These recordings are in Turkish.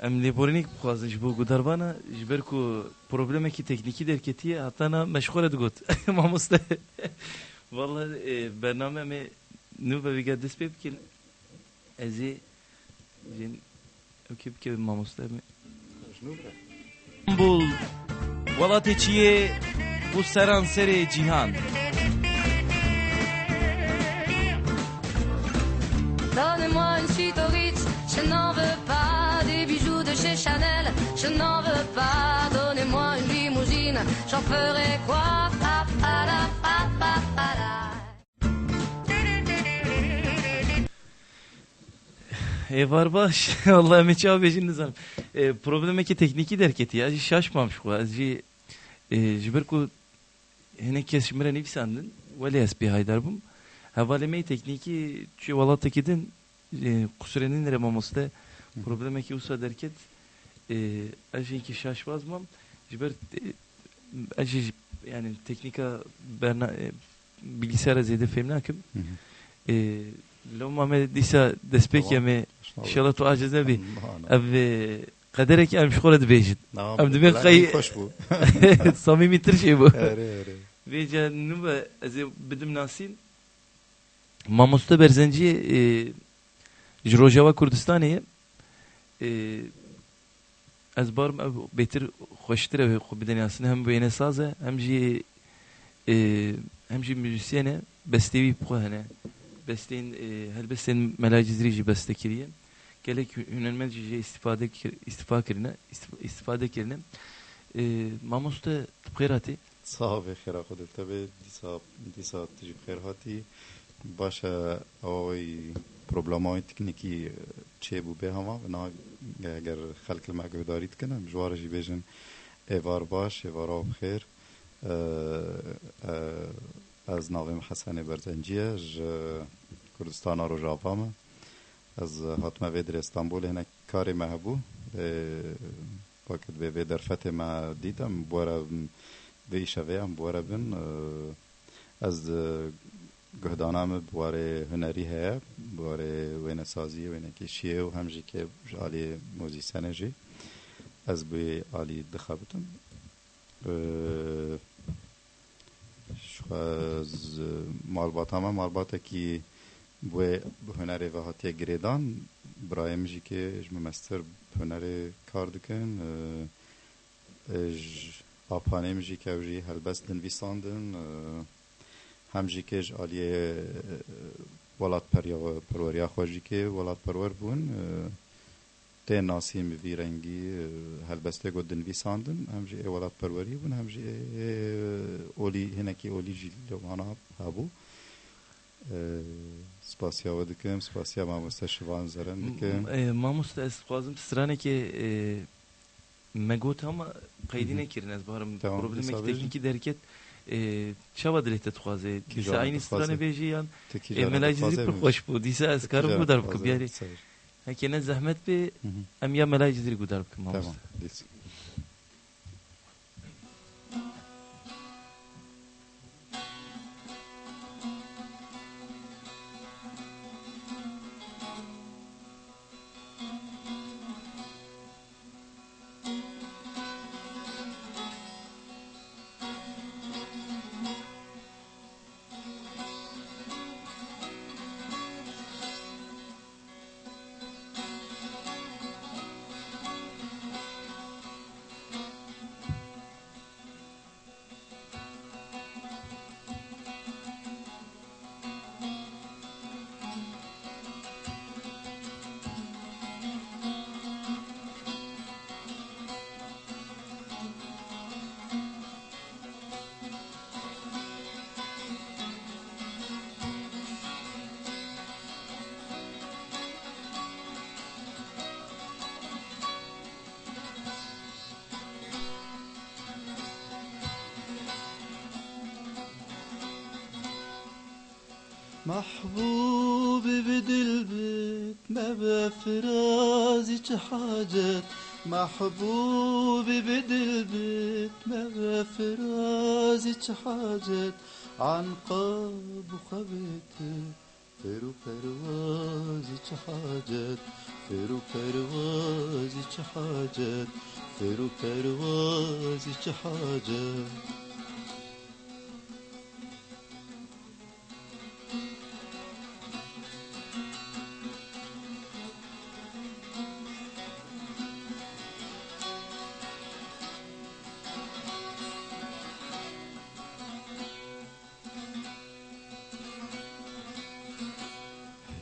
ام لیبورینیک بخوازن جبو گودربانا جبر کو پروبلم کی تکنیکی درکتیه حتی نا مشغول دگوت ماموسته والله برنامه می نو بگه دست بکن ازی جن اوکی بکه ماموسته می İstanbul Valateçiye bu seranseri cihan. Donnez-moi une suite au Ritz, je n'en veux pas des bijoux de chez Chanel, je n'en veux pas. Donnez-moi une limousine, j'en ferai quoi? Pa, pa, la, pa, pa, pa, la. Var baş. Allah emeçi abi şimdi zanım. Probleme ki tekniki derketi ya. Şaşmamış bu. Azci jiberku hene kesmire ne sandın? Veli esbi haydarbım. Havaleme tekniki şu valatakidin kusurenin remamoste probleme ki usa derket azci ki şaşmazmam. Jiber azci yani teknika berna bilgisayara zede femnakim. لو ما ديسا دسبيك يا مي ان شاء الله تعجز ابي ابي قدرك ام شغله بيجد ام دمي خي صميمي ترشي بو بيجا نوبه از بدم ناسين ما مستبر زنجي جروجاوا كردستانيه از بارم بيتر خوشتر خو بدن ياسين هم بينه سازه هم جي müzisyene bestevi bu hane besteğin her besteğin melacizrici bestekiriye gerek hünermenci istifade kirine mamusta tıpkırati صاحب خیر خودت به دیسا تجیب خیر هاتی باشه اوی پروبلمای تکنیکی چه بو به هما و نه اگر خلق المعگوداریت کنم جوارجی بیشن ایوار باش ایوار آب خیر از ناویم حسن برزنجیه کردستان رو جاوامه از حتما ویدر استانبول هنه کاری محبو وقت به ویدر فتح ما دیدم بورا ویشه ویم بورا بین از گهدانم بواره هنری هیا بواره وینه سازی وینه کشیه و همجی که جالی موزیسنه جی از بی آلی دخابتم از مالباتا کی بوی هنری و هاتی گریدان برایم جی که مستر هنری کار دکن آپانیم جی که اوجی هلبست نویساندن هم جی که آلیه ولاد پروریا خوشی که ولاد پرور بون ته ناسیم وی رنگی هلبسته گود نویساندن هم جی ولاد پروری بون هم جی اولی هنکی اولی جی لوانا هابو سپاسیا ودکم سپاسیا ماموستا شوان زرن دکم ماموستا استقازم تسرانه که مگوت هم قیدی نکردن از بارم پروبلم تکنیکی درکت چه درته تخوازه دیسا aynı strane bejiyan melajizli پر خوش بود دیسا از کارم گودار بکن بیاری هکینه زحمت به ام یا melajizli گودار بکن ماموستا محبوبي بدل بيت ما بفرازي حاجات محبوبي بدل بيت ما بفرازي حاجات عن قاب وخبيت فرو پروازی چه حاجت فرو پروازی چه حاجت فرو پروازی چه حاجت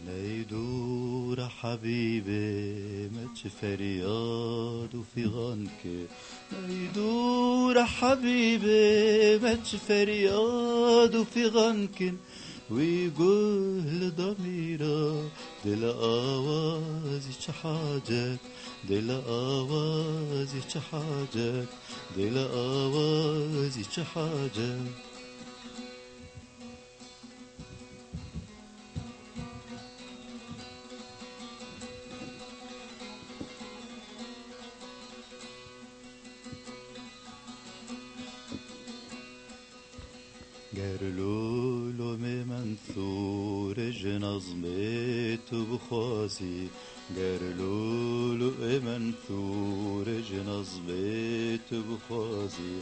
نيدور حبيبي ماتش فرياد وفي غنك نيدور حبيبي ماتش فرياد وفي غنك ويقول ضميره دل آوازي حاجك دل آوازي حاجك دل آوازي حاجك قرلولو منثور جنظمت بخوازي قرلولو منثور جنظمت بخوازي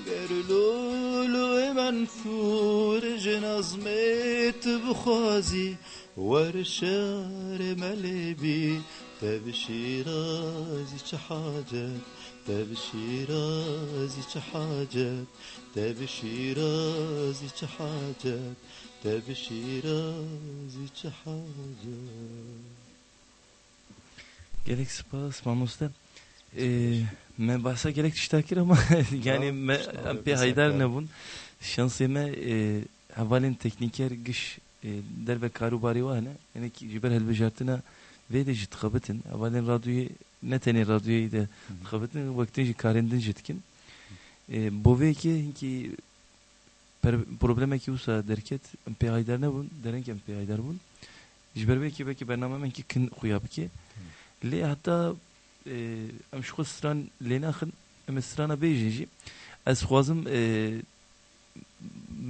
قرلولو منثور جنظمت بخوازي ورشار ملبي تبشيرازي حاجات تبشيرازي حاجات تبشيرازي حاجات تبشيرازي حاجات Gerek spas mamusta. Me bahsa gerek tiştakir ama yani me pe haydar ne bun şansıme havalin tekniker giş derbe karubari vahne yani ki jiber helbejartına ve de jit khabetin havalin radyoyu ne tane radyoyu da khabetin vaktin karendin jitkin bove ki probleme ki usa derket pe haydar ne bun derenken pe haydar bun jiber belki bername ki kin khuyab ki li hatta ام شخص ستران لناخن ام سترانا بيجي از خوازم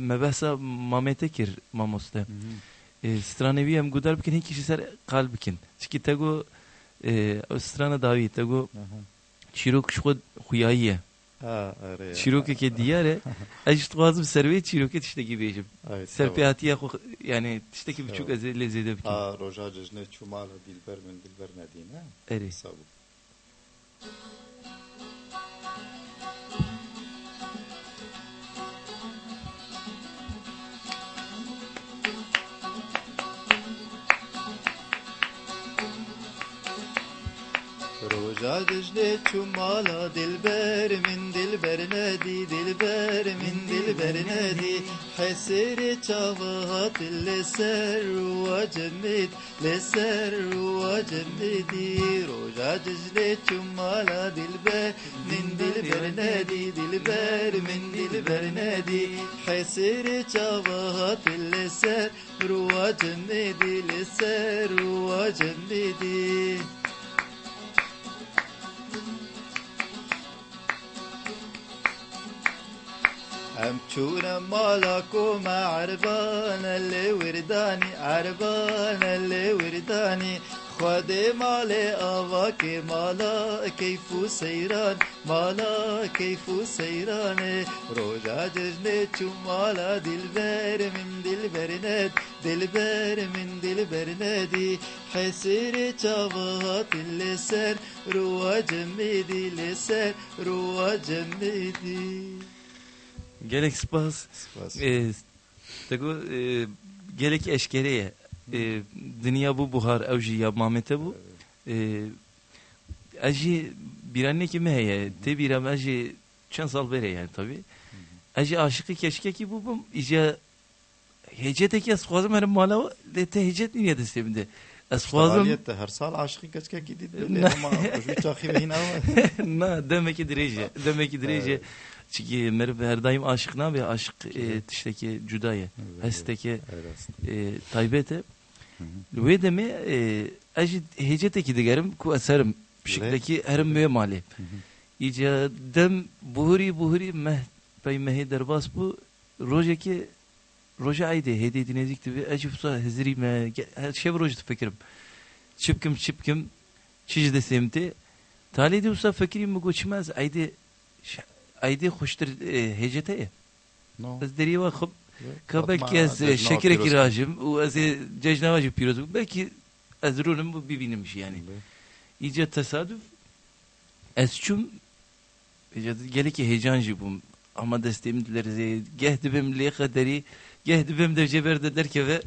مبحثا مامتكر ماموستا سترانوی ام گودار بکن هیچ کسی سر قلب بکن چکی تگو سترانا داوی تگو چیروک شخود خویاییه چیروک که دیاره اجت خوازم سروی چیروکت تشتکی بیجم سرپیاتیه خو yani تشتکی بچوک از لزیده بکن روژا ججنه چومالا دلبر من دلبر ندینه اری روجا دجله چومالا دلبر من دلبر ندی دلبر من دلبر ندی حسر چاوات لسر وجمد لسر وجمدی روجا دجله چومالا دلبر من دلبر ندی دلبر من دلبر ندی حسر چاوات لسر وجمدی لسر وجمدی أمشونا مالكو مع عربان اللي ورداني عربان اللي ورداني خدي مالي أواكي مالا كيفو سيران مالا كيفو سيران روجا ججني شو مالا دلبر من دلبر ناد دلبر من دلبر نادي حسيري شافات اللسان روا جميدي لسان روا جميدي gerek spas tego gerek eşkereye dünya bu buhar evji yapmamete bu aji bir anne ki meheye te bir aji çan sal bere yani tabi aji aşıkı keşke ki bu ica heceteki asfazım her mala de te hecet niye de sevinde asfazım her sal aşıkı keşke gidip ama şu çakı beyin ama na demek ki derece çünkü merhaba her daim aşık ne abi aşık tişteki cudaya hasteki taybete ve de mi acı heceteki digerim ku eserim şıktaki herim ve mali ica dem buhuri meh pey mehe derbas bu rojeki roja ayde hediye dinleyecekti ve acıp sonra hazırım şey roja fikrim çıpkım çiz desemti talide usa fikrim mi geçmez ayde hoştur hecete No. az deri var hop kabel Atma, kez cejna şeker piroz. kirajım o az cejnavacı piroz belki az rolüm bu bilinmiş yani iyice tesadüf esçum gelek ki heyecancı bu ama desteğimdiler gehdibim li kaderi gehdibim de ceberde der ki ve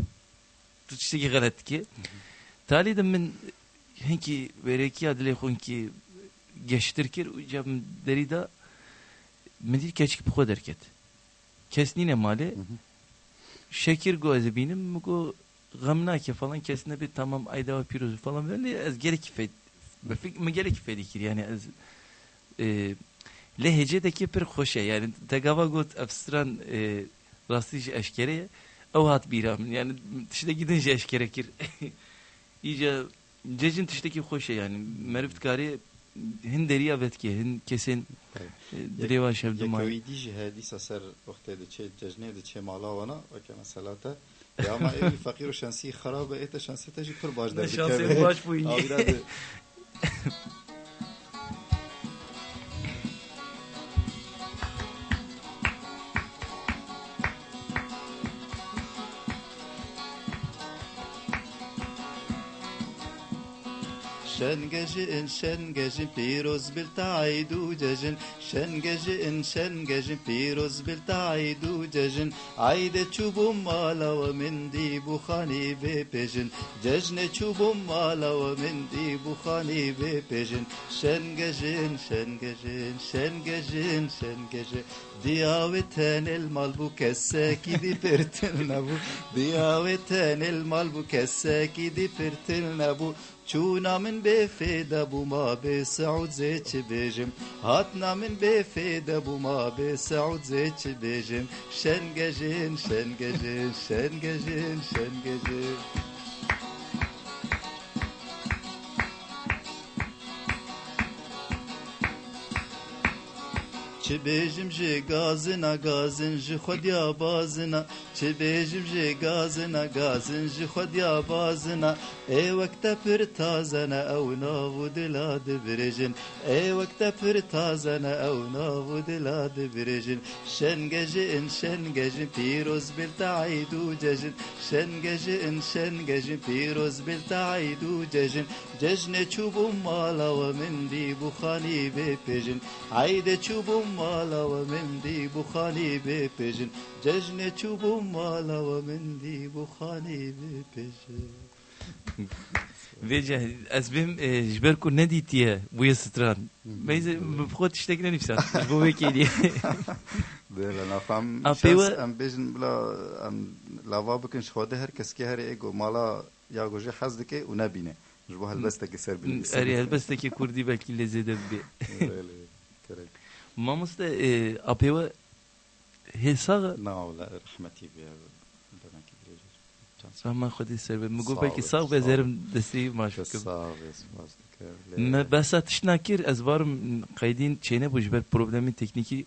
tutuştaki galet ki talide min henki vereki adile honki geçtirkir ucam derida medir keçik bu kadar ket kesnine mali şekir goze benim go gamnake falan kesne bir tamam ayda pirozu falan böyle az gerek fet mi gerek fedikir yani az lehçedeki bir hoşe yani tegava got afstran rastiş eşkere o hat biram yani işte gidince eşkerekir iyice cecin tişteki hoşe yani meriftkari hin deriya vetki hin kesin دريوا شاب دماغ يكويدي جهادي سر وقت هذا شيء ججنة هذا شيء مالا وانا وكما سلاته يا ما ايه فقير وشانسي خرابه ايه شانسي تجي كل باش در شانسي باش بويني شنگجن پیروز بالتعید و ججن شنگجن پیروز بالتعید و ججن عید چوبم مالا و من دی بخانی بپجن ججن چوبم مالا و من دی بخانی بپجن شنگجن دیاوتن المال بو کسکی دی پرتل نبو دیاوتن المال بو کسکی دی پرتل نبو چونا من بفیده بو ما به سعود زیچ بیجم هاتنا من بفیده بو ما به سعود زیچ بیجم شنگجن چه بیجم جه گازن جه خودیا بازنا چه بیجم جه گازن جه خودیا بازنا ای وقت پر تازنا او ناو دلاد برجن ای وقت پر تازنا او ناو دلاد برجن شنگجن پیروز بالتعید و ججن شنگجن پیروز بالتعید و ججن ججن چوبم مالا و من دی بخانی بپجن عید چوبم مالا و من دی بخانی بپجن ججن چوبم مالا و من دی بخانی بپجن Veja, azbim jberku ne ditiye bu yastran. Beyze bخوت iştekine nifsan. Bu vekili. ده نفهم أبيوه. شخص ام بيجن بلا ام لاوا بكن شخوده هر کس که هر ایگو مالا یا گوجه حزد که و نبینه جبو هلبسته که سر بینه Ari elbette kurdi belki lezede bir. Mamus da apeva hesa نعم لا رحمتي بيا بناكي بيجر sama khodi serbe mugo belki sağ bezerim desteği maşuk. صعب اسماز ما بس تشناكير ازبارم قايدين çene bu jber problemi tekniki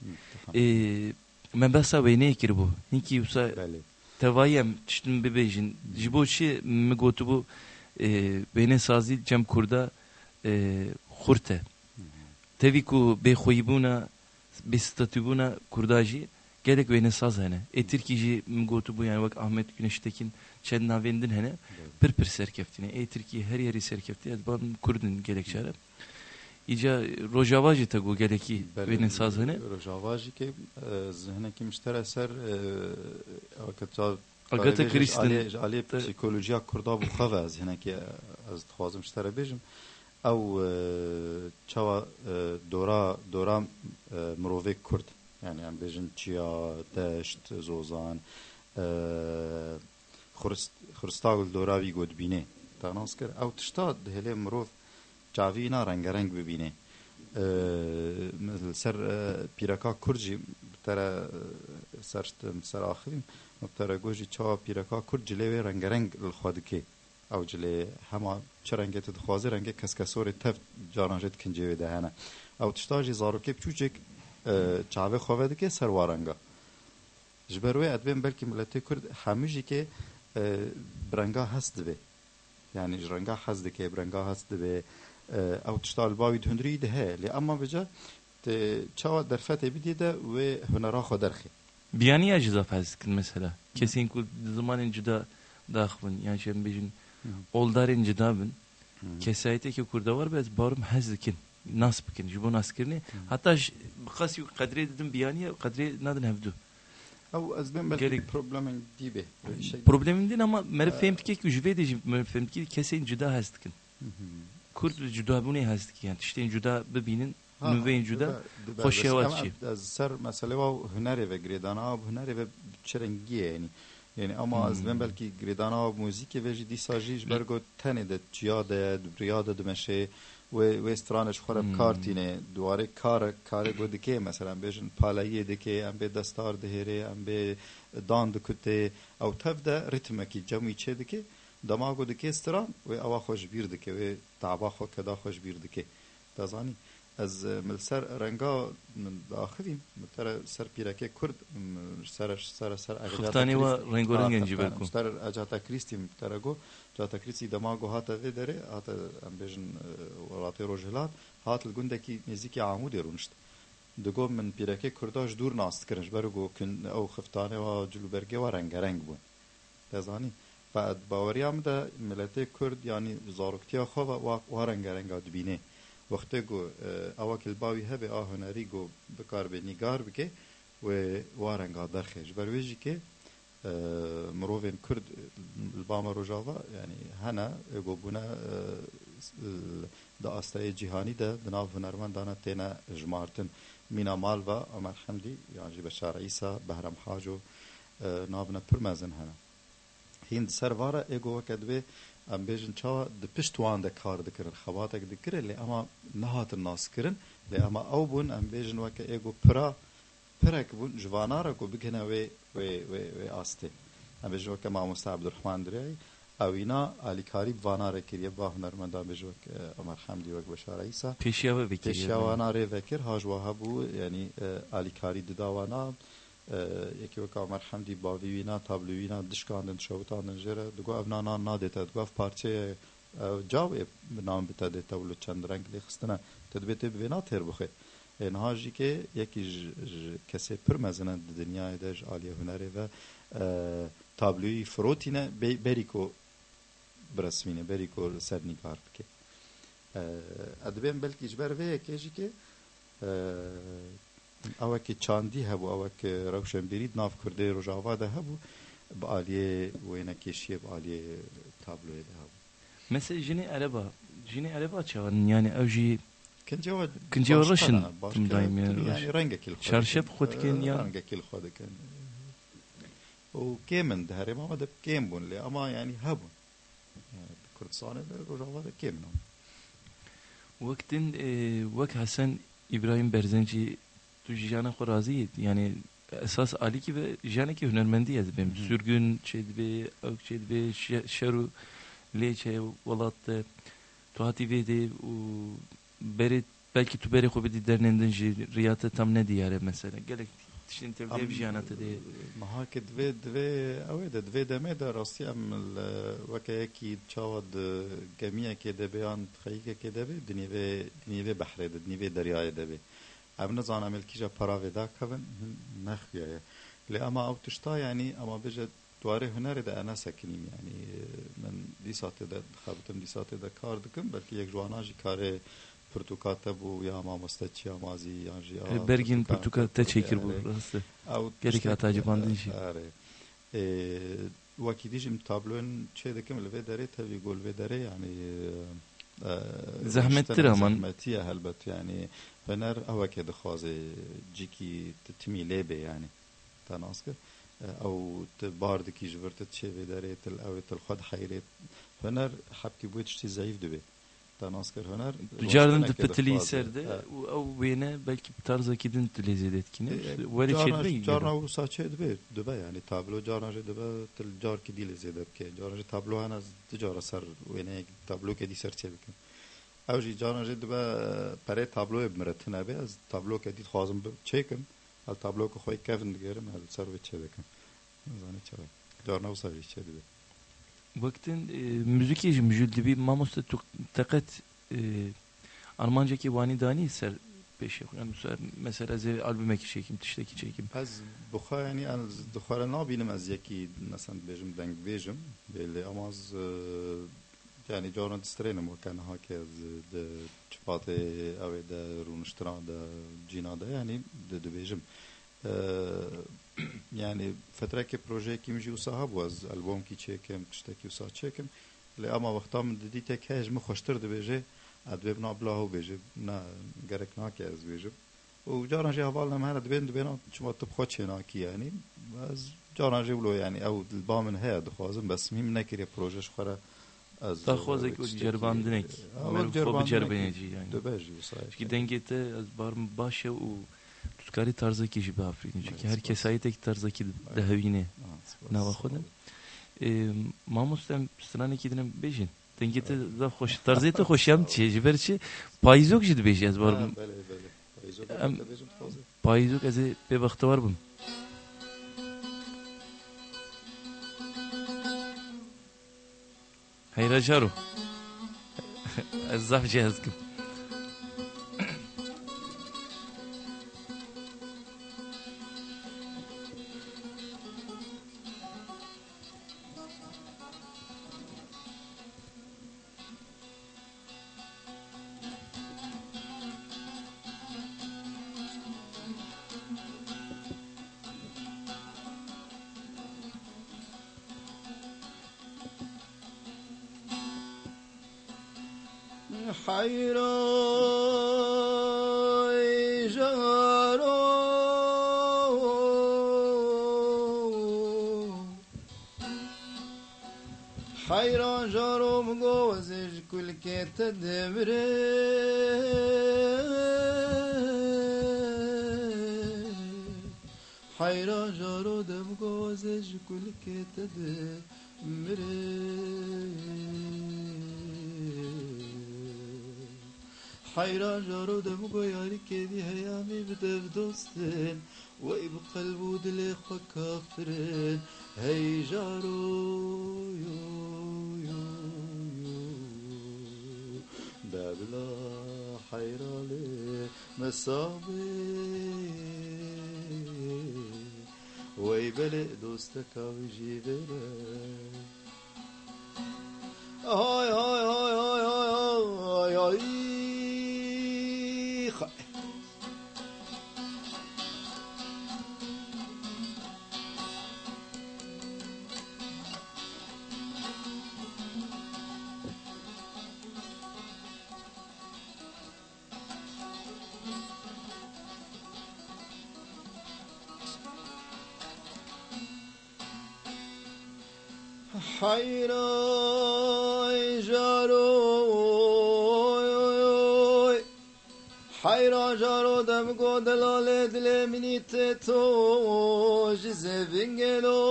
ما بس وينه kirbu. Hinki usa بله tevayem tiştin bebejin jiboşi migotu bu bene sazi cem kurda khurte teviku be khoybuna be statübuna kurdaji gerek bene saz hene etirkiji migotu bu yani bak Ahmet Güneştekin çedna vendin hene bir serkeftine Türkiye her yeri serkefti azban kurdun gerekçare ica rojavaji tagu gereki bene saz hene رجاواجي كي ذهنه كي مشترى سر وقت Agata Kristin عليه بسيكولوجيا كردا بو خواز هنا كي از تخوازم مشترى بيجم او تشوا دورا مروفيك كرد يعني ام بيجن تشيا دشت زوزان خرستاغل دوراوی گود بینه تاناس کر او تشتاد هلی مروف جاوینا رنگرنگ ببینه مثل سر پیرکا کرجی ترى سر آخرین ترى گوجی چا پیرکا کرج جلوی رنگرنگ الخوادکی او جلی هما چه رنگی تدخوازی رنگی کسکسور تف جارانجت کنجوی دهنه او تشتاجی زاروکی بچوچک چاوه خوادکی سر وارنگا جبروي ادبن بلكي ملتي كرد حميجي كي برنگا هست به يعني جرنگا هست که برنگا هست به او تشتال باوی هنری ده لی اما بجا چاوا درفت بیده و هنرا خو درخی بيانية جدا فازكن مثلا كسين كل زمان جدا داخبن يعني شن بيجن اولدارين جدا بن كسايته كي كردا var بس بارم هزكن ناس بكن جبون اسكرني حتى بقاسي قدري ددم بيانية قدري نادن هفدو او ازبن بلكي بروبلمن ديبه problemin din ama mer fehmtki ki jüve de mer fehmtki kesin juda hastkin kurd juda bu ne hastki yani işte juda bebinin nüveyin juda hoş yavatçı سر مسئله و هنری و گریدانا و هنری و چرنگیه یعنی اما از من بلکی گریدانا و موزیک و جدی ساجیش برگو تنه ده جیاده بریاده دمشه و استرانش خراب کارتینه دواره کار گودکه مثلا بیشن پالایه دکه ام به دستار دهره ام به دان دکته او تفده ریتمکی جمعی چه دکه دماغو دکه استران و اوا خوش بیر دکه و تعبا خو کدا خوش بیر دکه دازانی از ملسر رنگا داخلیم متر سر پیرکه کرد سر خفتانی و رنگورنگن جیبرکو سر اجاتا کریستی مترگو جاتا کریستی دماغو هاتا ویدره هاتا ام بیشن ولاتی روجهلات هات الگندکی نزیکی عمودی رونشت دگو من پیرکه کرداش دور ناست کرنش برگو کن او خفتانی و جلوبرگه و رنگ بون تزانی بعد باوریام ده ملت کرد یعنی زارکتیا خو و رنگ دبینه وقتی گو اواکل باوی هبه آهنری گو بکار به نگار بکه و وارنگا درخش برویجی که مروفین کرد البام روجاوا یعنی هنا گو بنا دا استای جهانی ده بناو هنرمندانه تینا جمارتن مینا مال و عمر حمدی یعنی بشار عیسی بهرام حاجو نابنا پرمزن هنا هند سرواره ایگو وکدوی ام بیشن چاوا د پشتوان د کار دکرن خباتک دکره لی اما نهات الناس کرن لی اما او بون ام بیشن وک ایگو پرک بون جوانارا کو بکنه و آسته ام بیشن وک ما مستعب عبدالرحمن دری اوینا علیکاری بواناره کریه با هنرمندان بیشن وک عمر حمدی وک بشار عیسی پیشیواناره وکر هاجوها بو یعنی علیکاری دداوانا یکی وقت عمر حمدی باوینا تابلوینا دشکاندن شوتاندن جره دگو افنانا نادیت دگو اف پارچه جاوی نام بتا دیتا ولو چند رنگ لیخستنا تدبیت بنا تر بخه اینها جی که یکی کسی پرمزنن دنیای دش عالیه هنری و تابلوی فروتینه بریکو برسمینه بریکو سرنیکار بکه ادبیم بلکی جبر وی یکی که اوک چاندی هبو اوک روشن برید ناف کرده روجاوا ده هبو با آلیه وینا کشیه با آلیه تابلوی ده هبو مثلا جنی عربا چون يعني اوجي کنجا رشن تم دايم يعني رنگه کل خود شرشب خود کن یا رنگه کل خود کن و کیمن ده هره ما ده کیم بون لی اما يعني هبون کردستان ده روجاوا ده کیمن وقتن وقت حسن İbrahim Berzenci tu jana khorazi yani esas ali ki ve jana ki hünermendi yazdı benim sürgün çedbe çedbe şeru leçe valat tuhati vedi u beri belki tu beri khobedi dernenden riyata tam ne diyare mesela gerek şimdi tevdiye bir janata de mahak dve aved dve deme da rasti am wakayaki chawad gamiya ke de beyan khayike ke de dnive bahre de dnive deryaya de ابن زانم الکیجا پراویدا کن نخیه لی اما او تشتا یعنی اما بجد دواره هنر ده انا سکنیم یعنی من دی ساعته ده خابتم دی ساعته ده کار دکم بلکه یک جواناجی کاره پرتوکاته بو یا ما مستچی آمازی یا جی برگین پرتوکاته چیکر بو راسته gerek hatacı bandın şey وکی دیجم تابلون چه دکم لوی داره تاوی گل وی داره yani زحمتtir aman زحمتیه هلبت yani هنر اوه که دخوازه جیکی تتمی لیبه yani تناسکه او تباردکی جورتت چه داره تل او تل خود حیرت هنر حبکی بوید شتی ضعیف دوبه تناسکر هنر جاردن دپتلی serde او وینه belki tarzı kidin lezzet etkini veri çelme جارنا و ساچه دوبه yani tablo جارنا دوبه تل جار کی دی lezzet که جارنا tablo هن از تجار سر وینه tablo که دی سر چه بکن اوجی جارنا دوبه پره tablo مرتنه به از tablo که دی خوازم چیکن هل تابلو که خوی کفن دیگرم هل سر و چه دکم زنی چرا جارنا و سری چه دیده وقتن müzik işi müjde bir mamosta takat Almanca ki vani dani ser peşe mesela ze albüme ki çekim tişteki çekim از بخواه یعنی از دخواه نابینم از یکی مثلا بیجم دنگ بیجم بیلی اما از yani جاران دسترینم و کنه ها که از چپات اوی ده رونشتران ده جینا ده yani de بیجم yani فتره که پروژه کی میجی وساها بو از البوم کی چکم تشتکی وسا چکم لی اما وقتا من دیدی تک هج مخوشتر ده بیجه ادوی بنا بلاهو بیجه نه گرک ناکی از بیجه و جاران جی حوال نمهر دبین دبینا چما تبخواد چه ناکی yani از جاران جی بلو yani او البامن هیا دخوازم بس میم نکری پروژش خوره از دخوازه که جربان دنک خوب جربانیci yani دبیجی وسایش ki dengete az barım başı o tutkari tarzı ki jibe Afrika çünkü her kesayete tarzı ki dehavine ne vakhodum mamustem strane ki dinem bejin dengete da hoş tarzı te hoşyam çejiberçi payizok jid beji az barım payizok az be vakti var bum hayra jaro az zaf cihazkim حيراي جارو حيران جارو مجوزج كل كيت دمري حيران جارو دم جوزج كل كيت دمري حيران جارو دم قياري كدي هيامي بدف دوستن وي بقلبو دلي خو كافرن هي جارو يو يو يو دابلا حيرالي مصابي وي بلي دوستك ويجي بره هاي هاي هاي هاي هاي هاي حيراي جاروي حيرا جارو دم گو دلال دل منی تو جزه بنگلو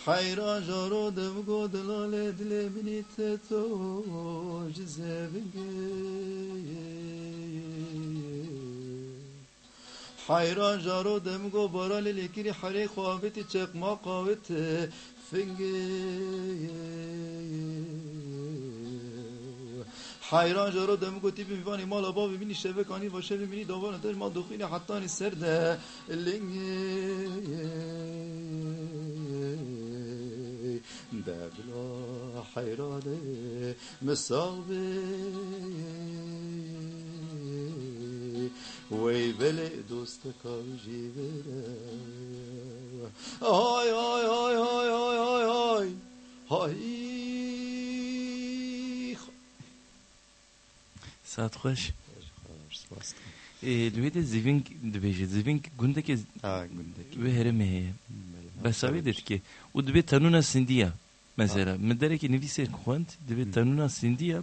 حيرا جارو دم گو دلال دل منی تو جزه بنگلو حيران جارو دم گو برال لیکری حری خوابتی چق ما قاوت فنگی حيران جارو دم گو تی بیوانی مالا با ببینی شبه کانی و شبه ببینی دوان دش ما دخینی حتی نی سرده لنگی دبلا حيرانه مصابي وي بلي دوستك وجي بره هاي هاي هاي هاي هاي هاي هاي saat hoş Lüvede ziving dibêje ziving gundeke ve heremeye besavi dedi ki o dibe tanuna sindiya mesela medereki nivise kuant dibe tanuna sindiya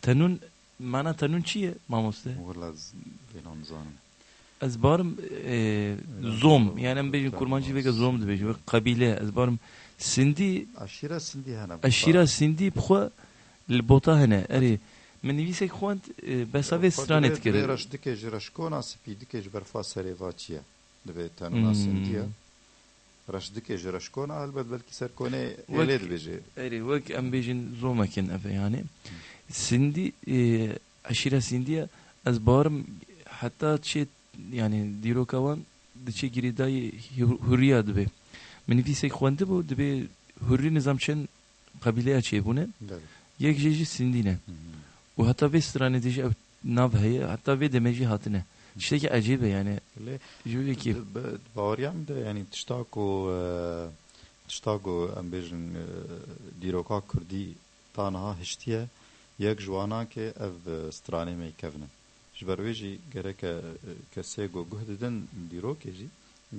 tanun mana tanun çiye mamoste والله بينهم زانم az barım zom yani ben kurmancı ve zom dibêje ve kabile az barım sindi عشيرة سندي هنا aşira sindi bxwa lbota hene eri من نویسek خوند بساوی سترانت کرد راش دکه جرشکونا سپی دکه جبرفا سریواتیه دبی تنونا سندیه راش دکه جرشکونا البته بلکی سرکونه ولید بیجه اری وک ام بیجن زومکن اfe yani sindi aşire sindiye az bağırım hatta şey yani dirokavan dıçı giridayı hürriya dibe menifisek خوانده bu dibe hürri nizamçen kabile açıyor bunu yek jeji sindine و hatta ve strane diye nav heye hatta ve demeci hatine işte ki acayip yani jüri ki باوریم ده yani tiştago ام بیجن دیروکا کردی تانها هشتیه یک جوانا که اف سترانه می کفنه جبرویجی گرک کسی گو گهددن دیروکی جی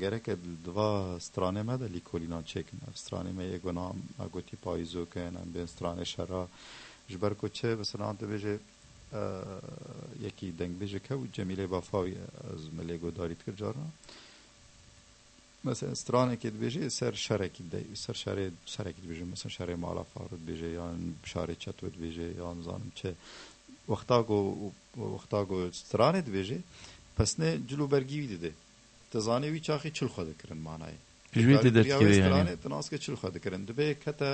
گرک دوا سترانه مده لیکولینا چکن اف سترانه می یک نام اگوتی پایزو کن ام بین سترانه شرا جبر کو چه مثلا انت بیجه یکی دنگ بیجه که جمیله بافاوی از ملیگو دارید کر جارا مثلا سترانه که بیجه سر شرکی دی سر شرکی بیجه مثلا شر مالا فارد بیجه یا شر چتود بیجه یا نزانم چه وقتاگو سترانه بیجه پس نه جلو برگی دیده تزانی وی چاخی چل خود کرن معنای جوی دیدت که سترانه تناس که چل خود کرن دبی کتا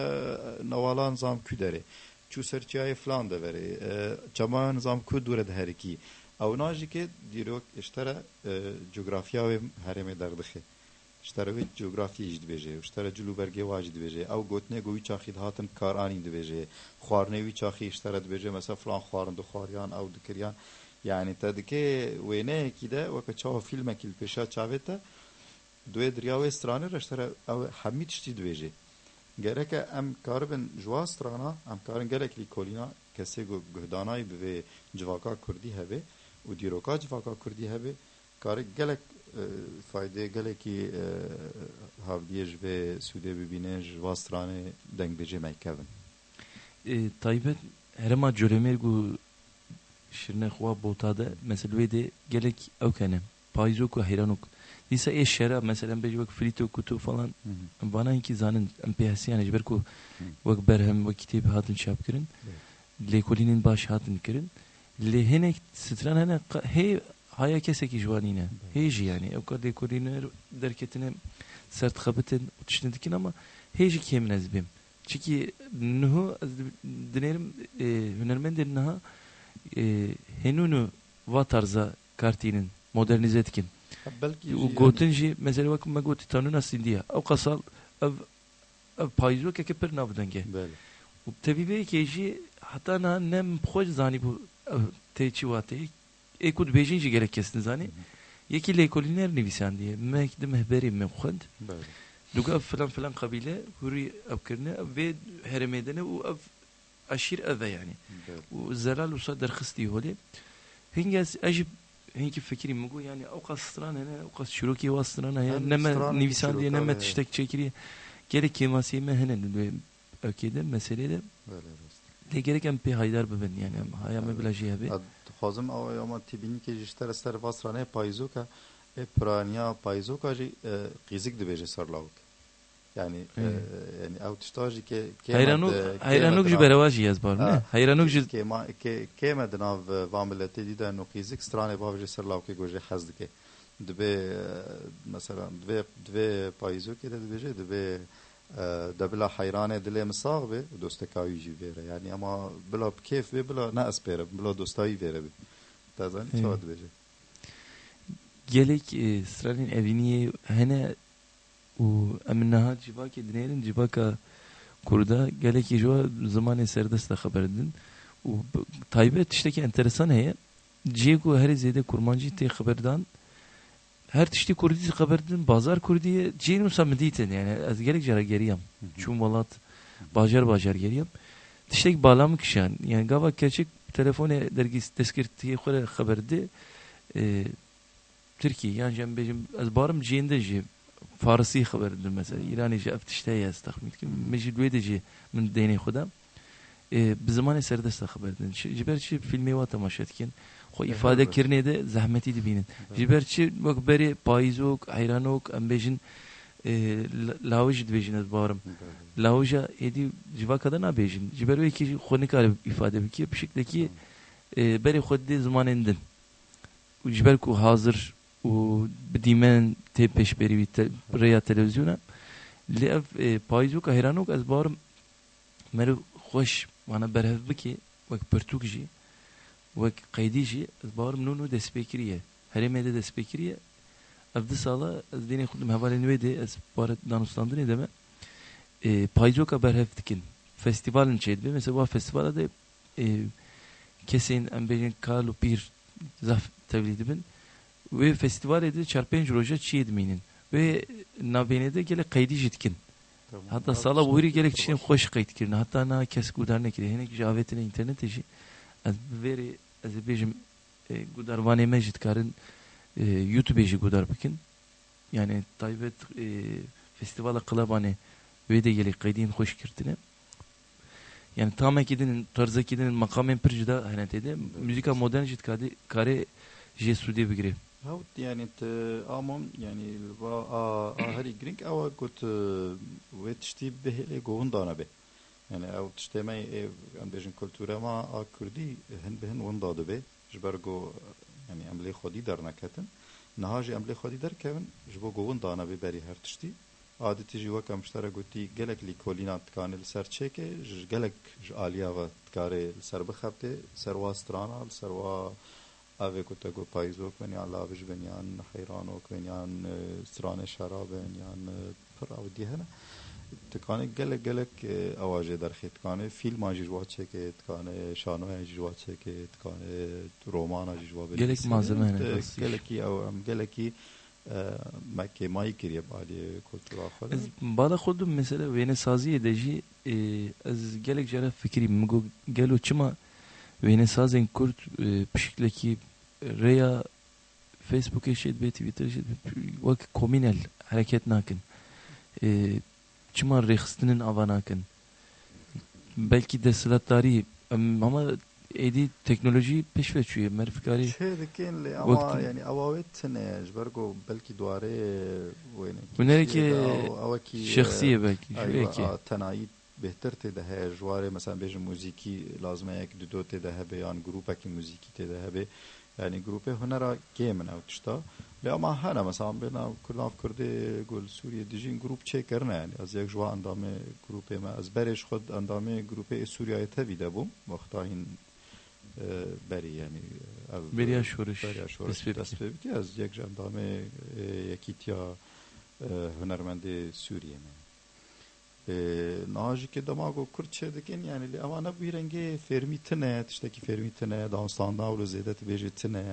نوالان زام کودره چو سرچای فلان ده بره جما نظام کو دوره ده هرکی او ناجی که دیروک اشتره جغرافیا و هرم دردخه اشتره و جغرافی اجد بیجه اشتره جلو برگه واجد بیجه او گوتنه گوی چاخی هاتن کارانی ده بیجه خوارنه وی چاخی اشتره ده بیجه مثلا فلان خوارن دو خواریان او دکریان yani tadike wene kide ve çava filme kil peşa çaveta دوی دریاوی سترانه رشتره او حمید شتی دویجه گرکه ام کاربن جوا سترانا ام کارن گرک لی کولینا کسی گو گهدانای به جواکا کردی هبه و دیروکا جواکا کردی هبه کار گلک فایده گلکی هاودیج و سوده ببینه جوا سترانه دنگ بجه میکوین تایبت هرما جرمیر گو شرنه خوا بوتاده مثلا ویده گلک او کنه پایزوک و حیرانوک Disa eşyara mesela bence bak frito kutu falan bana inki zanın MPS yani jberku vak berhem vak kitap hatın çapkırın lekolinin baş hatın kırın lehenek stran hene hey haya kesek jwanine heji yani o kadar lekoliner derketine sert khabetin uçtindikin ama heji kemnez bim çünkü nuhu dinerim hünermenderin ha henunu vatarza kartinin modernize etkin وقوتنجي مثلا وقت ما قلت تانونا سنديا او قصال او بايزو كبر نافدنجه وبتبي كيجي حتى انا نم خوش زاني بو تيچي واتي اكود بيجينجي gerek kestin zani yeki lekoliner nivisan diye mekde mehberi memkhand duga falan kabile huri abkirne ve heremedene o aşir ave yani o zelal usadar khisti hole hingas ajib هنيك فكري مقول يعني أوقات ستران هنا أوقات شروكي واستران هنا نما نيفسان دي نما تشتك شكري gerek kemasي ما هنا أكيد مسألة ده ليه gerek أم بي هيدار ببن يعني هيا ما بلا شيء هبي خازم أو يوم تبيني كي جشتر استر واسترانه بايزوكا برانيا بايزوكا جي قيزك دبيجي صار لاوك yani yani avtıştajı ke hayranuk ju berawaji yazbar ne hayranuk ju ke mednav vamilete dida no qizik strane bavje serlav ke goje hazdike dbe mesela dve payzo ke dbeje dbe dbla hayrane dile misagbe dostakayi ji vere yani ama bla keyf ve bla na aspere bla dostayi vere tazan çavad beje gelek stranin eviniye hene وأمنها جباك دنيرن جباك كوردا قالك يجوا زمان سردست خبردن وطيبة تشتكي انترسان هي جيكو هر زيادة كورمانجي تي خبردان هر تشتي كردي خبردن بازار كردي جينو سامديتن يعني از قالك جرا جريام شو مالات باجر جريام تشتكي بالام كشان يعني قابا كاشك تلفون درجي تسكرتي خور خبردي تركي يعني جنب از بارم جينده جي فارسی خبر دن مثلا ایرانی جا افتشتایی است تخمید که مجید ویده جی من دینی خودم به زمان سردست خبر دن جبر چی فیلمی و تماشات کن خو ifade کرنه ده زحمتی دی بینن جبر چی وقت بری پایزوک حیرانوک ام بیجن لاوج بیجن از بارم لاوجا edi civa kadar ne بیجن جبر وی کی خونی کار ifade بکی bir şekilde ki beri xod de zamanındın. Jiber ku hazır u bedimen te peşberi bir reya televizyona. Lev payzuk hayranok az barım meru hoş bana berhev biki vek pertukji vek qaydici az barım nunu despekiriye. Heremede despekiriye. Evde sala az dine kudum havale nüvede az barat danuslandın edeme. Payzuk berhev dikin. Festivalin çeydi. Mesela bu festivalda da kesin embelin Karlo bir zaf tevlidi bin ve festivalde çarpınca roja çiğdminin ve nabenede gele kaydı jitkin. Hatta sala buhiri gelek çişin hoş kayıt kirin. Hatta na kes gudarne kiri. Henek javetine internet eji. Az veri az bejim gudarvane mecid karın YouTube eji gudar bikin. Yani taybet festivala kılabane ve de gelek kaydın hoş kirtine. Yani tam ekidinin tarzı ekidinin makamın pircida hani dedi müzika modern jit kare jesude bigri. Havt yani amam yani ahari gring ama gut ve tişti behele govun dana be. Yani av tiştemay ambejin kültüre ma a Kurdi hen behen wanda da be. Jbergo yani amle khodi dar nakaten. Nahaji amle khodi dar kevin jbo govun dana be beri her tişti. Adeti ji wekam shtara guti gelek li kolinat kanil ser çeke gelek aliya ve tkare ser bixapte serwa strana serwa ave kutago payzok ben ya lavij ben yan hayranok ben yan strane şarab ben yan prav dihana tkane gelek awaje dar khitkane film ajir wa çeke tkane şano ajir wa çeke tkane roman ajir wa gelek malzeme ne geleki am geleki Mekke mai kiriye bali kültür ahire. Bala xudum mesela vene sazi edeji az gelek jara fikri mgo gelo çima vene sazin kurt pişikleki reya Facebook eşit be Twitter eşit vak komünel hareket nakin. Çima rexstinin avanakin. Belki de sılatları ama edi teknoloji peşveçüye merfikari şeydekenle ama yani avavetne jbergo belki duare wene bunlarki şahsiye belki tanayit behter te de he jware mesela bej müziki lazım ek dudo te de he beyan grupa ki müziki te de he yani grupe hunara kemen avtsta le ama hana mesela bena kurdan kurdi gol Suriye dijin grup çekerne yani az yak jwa andame grupe ma az bereş khod andame grupe Suriye te vida bu vaqtahin beri yani beriya şoruş destpevki az yak jandame yakitya hunermendi Suriye mi naji ke damago kurtçe dikin yani li ama bir rengi fermitine tişteki fermitine dansanda avlu zedet vejetine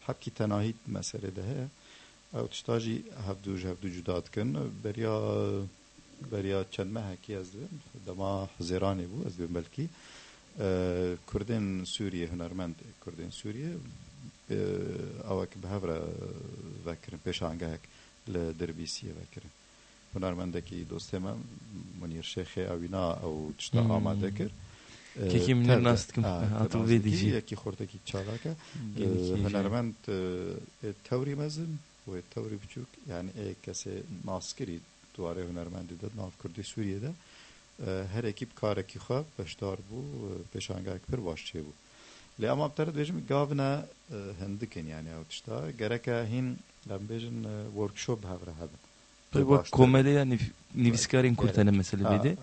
hakki tenahit meselede he ev tiştaji havdu judatkin beriya çenme haki azdim dama hazirani bu azdim belki Kurdin Suriye hunermend Kurdin Suriye avak behavra vekirin peşangahek le derbisiye vekirin hunermendeki dostema Munir Şeyh Avina او تشتا آماده کرد که منیر ناست کم آتو ویدیجی یکی خورده کی چالاکه هنرمند توری مزن و توری بچوک yani کسی ناسکری دواره هنرمندی داد ناف کردی سوریه ده her ekip kareki خواب beşdar bu peşangah per başçı bu le ama bteret bejim gavna hendikin yani o tşta gereka hin lambejin workshop havra haben bu komedya nivskarin kurtane mesela bedi.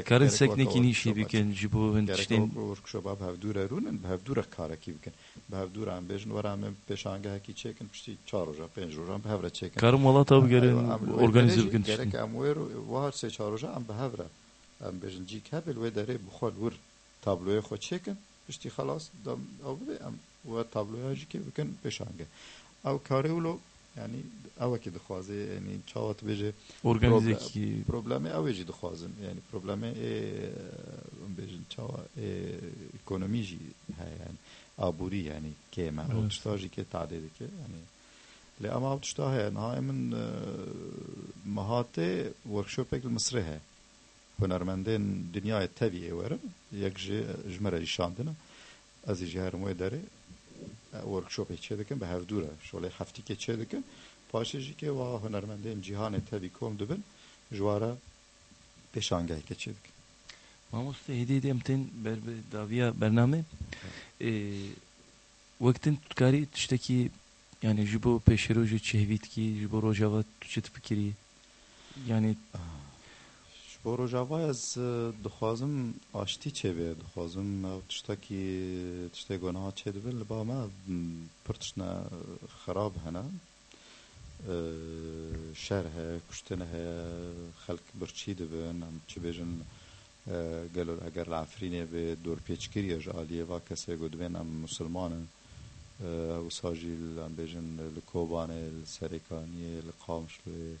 Karın sekneki nişi biken jibo hentişten. Workshop havdura runen havdura karaki biken. Havdura am bejn varam peşangah ki çekin pişti 4 roja 5 roja havra çekin. Karım valla tabi gelen organize biken. Gerek am wer var se 4 roja am havra. Am bejn cik habel ve dare bukhol vur tabloya xo çekin pişti xalas dam avde am ve tabloya jike biken peşangah. Av kareulo yani avaki dixwaze yani çavat beje organize ki problemi aveci dixwazim yani problemi bejin çava ekonomi ji yani aburi yani kema o tştaji ke tadede ke yani le ama tşta he naimin mahate workshop ek Mısır he hunermenden dünyaya tabiye verin yakji jmera şandına az jihar muedare workshop çedekin be havdura şöyle haftike çedekin paşeji ke va hunermendin cihan tabi kom dubin jwara peşangah geçedik. Mamuste hediye demten berbe daviya bername وقتن تكاري تشتكي يعني جبو بشروج تشهويت كي جبو روجاوات تشت فكري يعني بۆ ڕۆژاوای ez dixwazim aştî çêbê dixwazim ew tiştekî gonaha çê dibin li ba me pir tiştine xerab hene şer heye kuştin heye xelk birçî dibin em çi bêjin gelo eger li Efrînê bê dorpêçkiriye ji aliyê va kesê got dibên em musilmanin wisa jî em bêjin li Kobanê li Serêkaniyê li Qamişloyê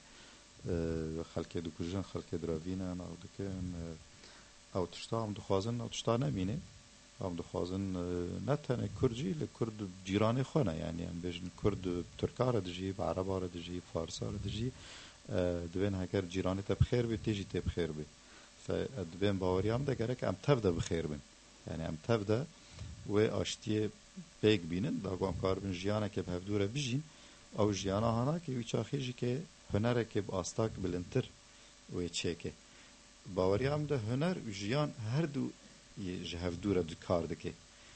خلکه دو کجن خلکه دراوینه نه دکن او تشتا هم دخوازن او تشتا نمینه هم دخوازن نه تنه کردی لکرد جیرانی خونه یعنی هم بیشن کرد ترکاره دجی عرباره دجی فارساره دجی دوین هکر جیرانی تبخیر بی تیجی تبخیر بی فدوین باوریام ده گره که ام تفده بخیر بین یعنی ام تفده و آشتی بیگ بینن داگو ام کار بین جیانه که به هفدوره بیجین او جیانه هانا که ویچاخیجی که هنرك بأستاك بالانتر ويتشيكي باوريام ده هنر وجيان هردو جهف دورة دو كار دكي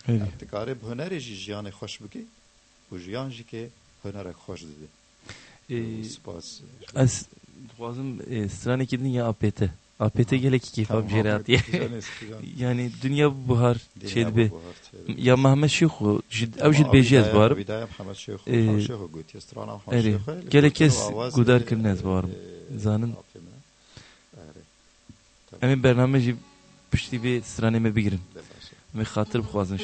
ابتكاري بهنر جي جيان خوش بكي وجيان جي كي هنرك خوش دي سپاس از خوازم strane kedin ya APT APT gelek keyif abjerat yani dünya buhar çedbe ya Mehmet Şeyh'u evjid bejez var Mehmet Şeyh'u gotiye strana Mehmet Şeyh'u gelek kes gudar kirnez var zanın emin bernameci pişti bir strane me bigirin me xatir bixwazin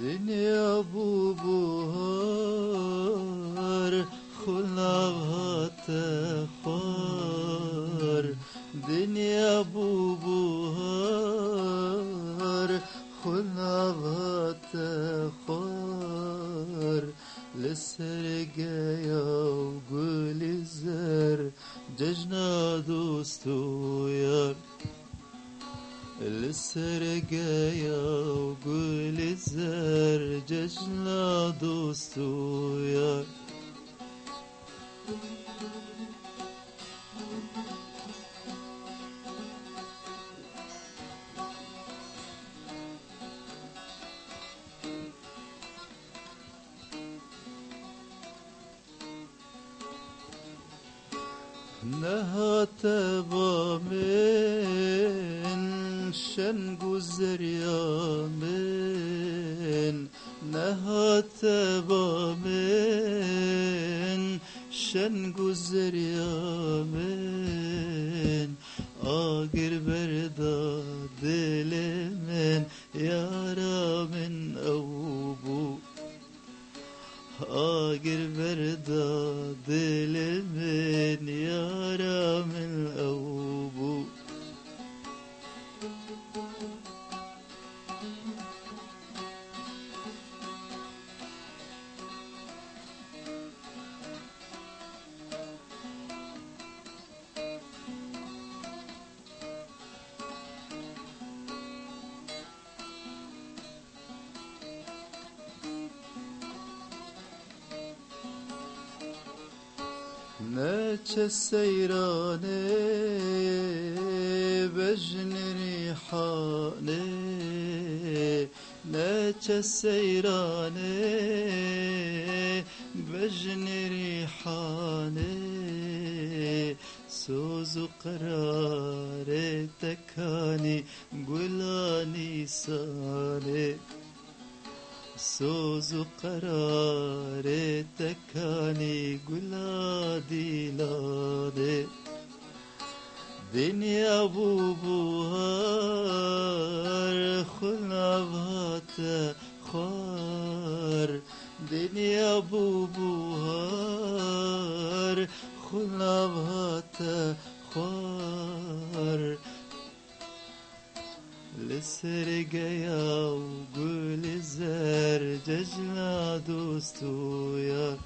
Dünya bu buhar Khulabhat khar Dünya bu buhar Khulabhat khar Lissergaya gulizar Cejna dostu yar للسرقايا وقول الزر ججنا دوستو يا نهات بامن شن گذر یامن نهات بامن شن گذر یامن آگر بردا دل من یارا من اوبو آگر بردا دل من یارا من اوبو نچه سیرانه بجن ریحانه نچه سیرانه بجن ریحانه سوز و قرار تکانی گلانی سانه سوز و قرار تکانی گلادی لاده دنیا بو بوهار خلابات خوار دنیا بو بوهار خلابات خوار لسرقايا وقول الزر ججنا دوستو يا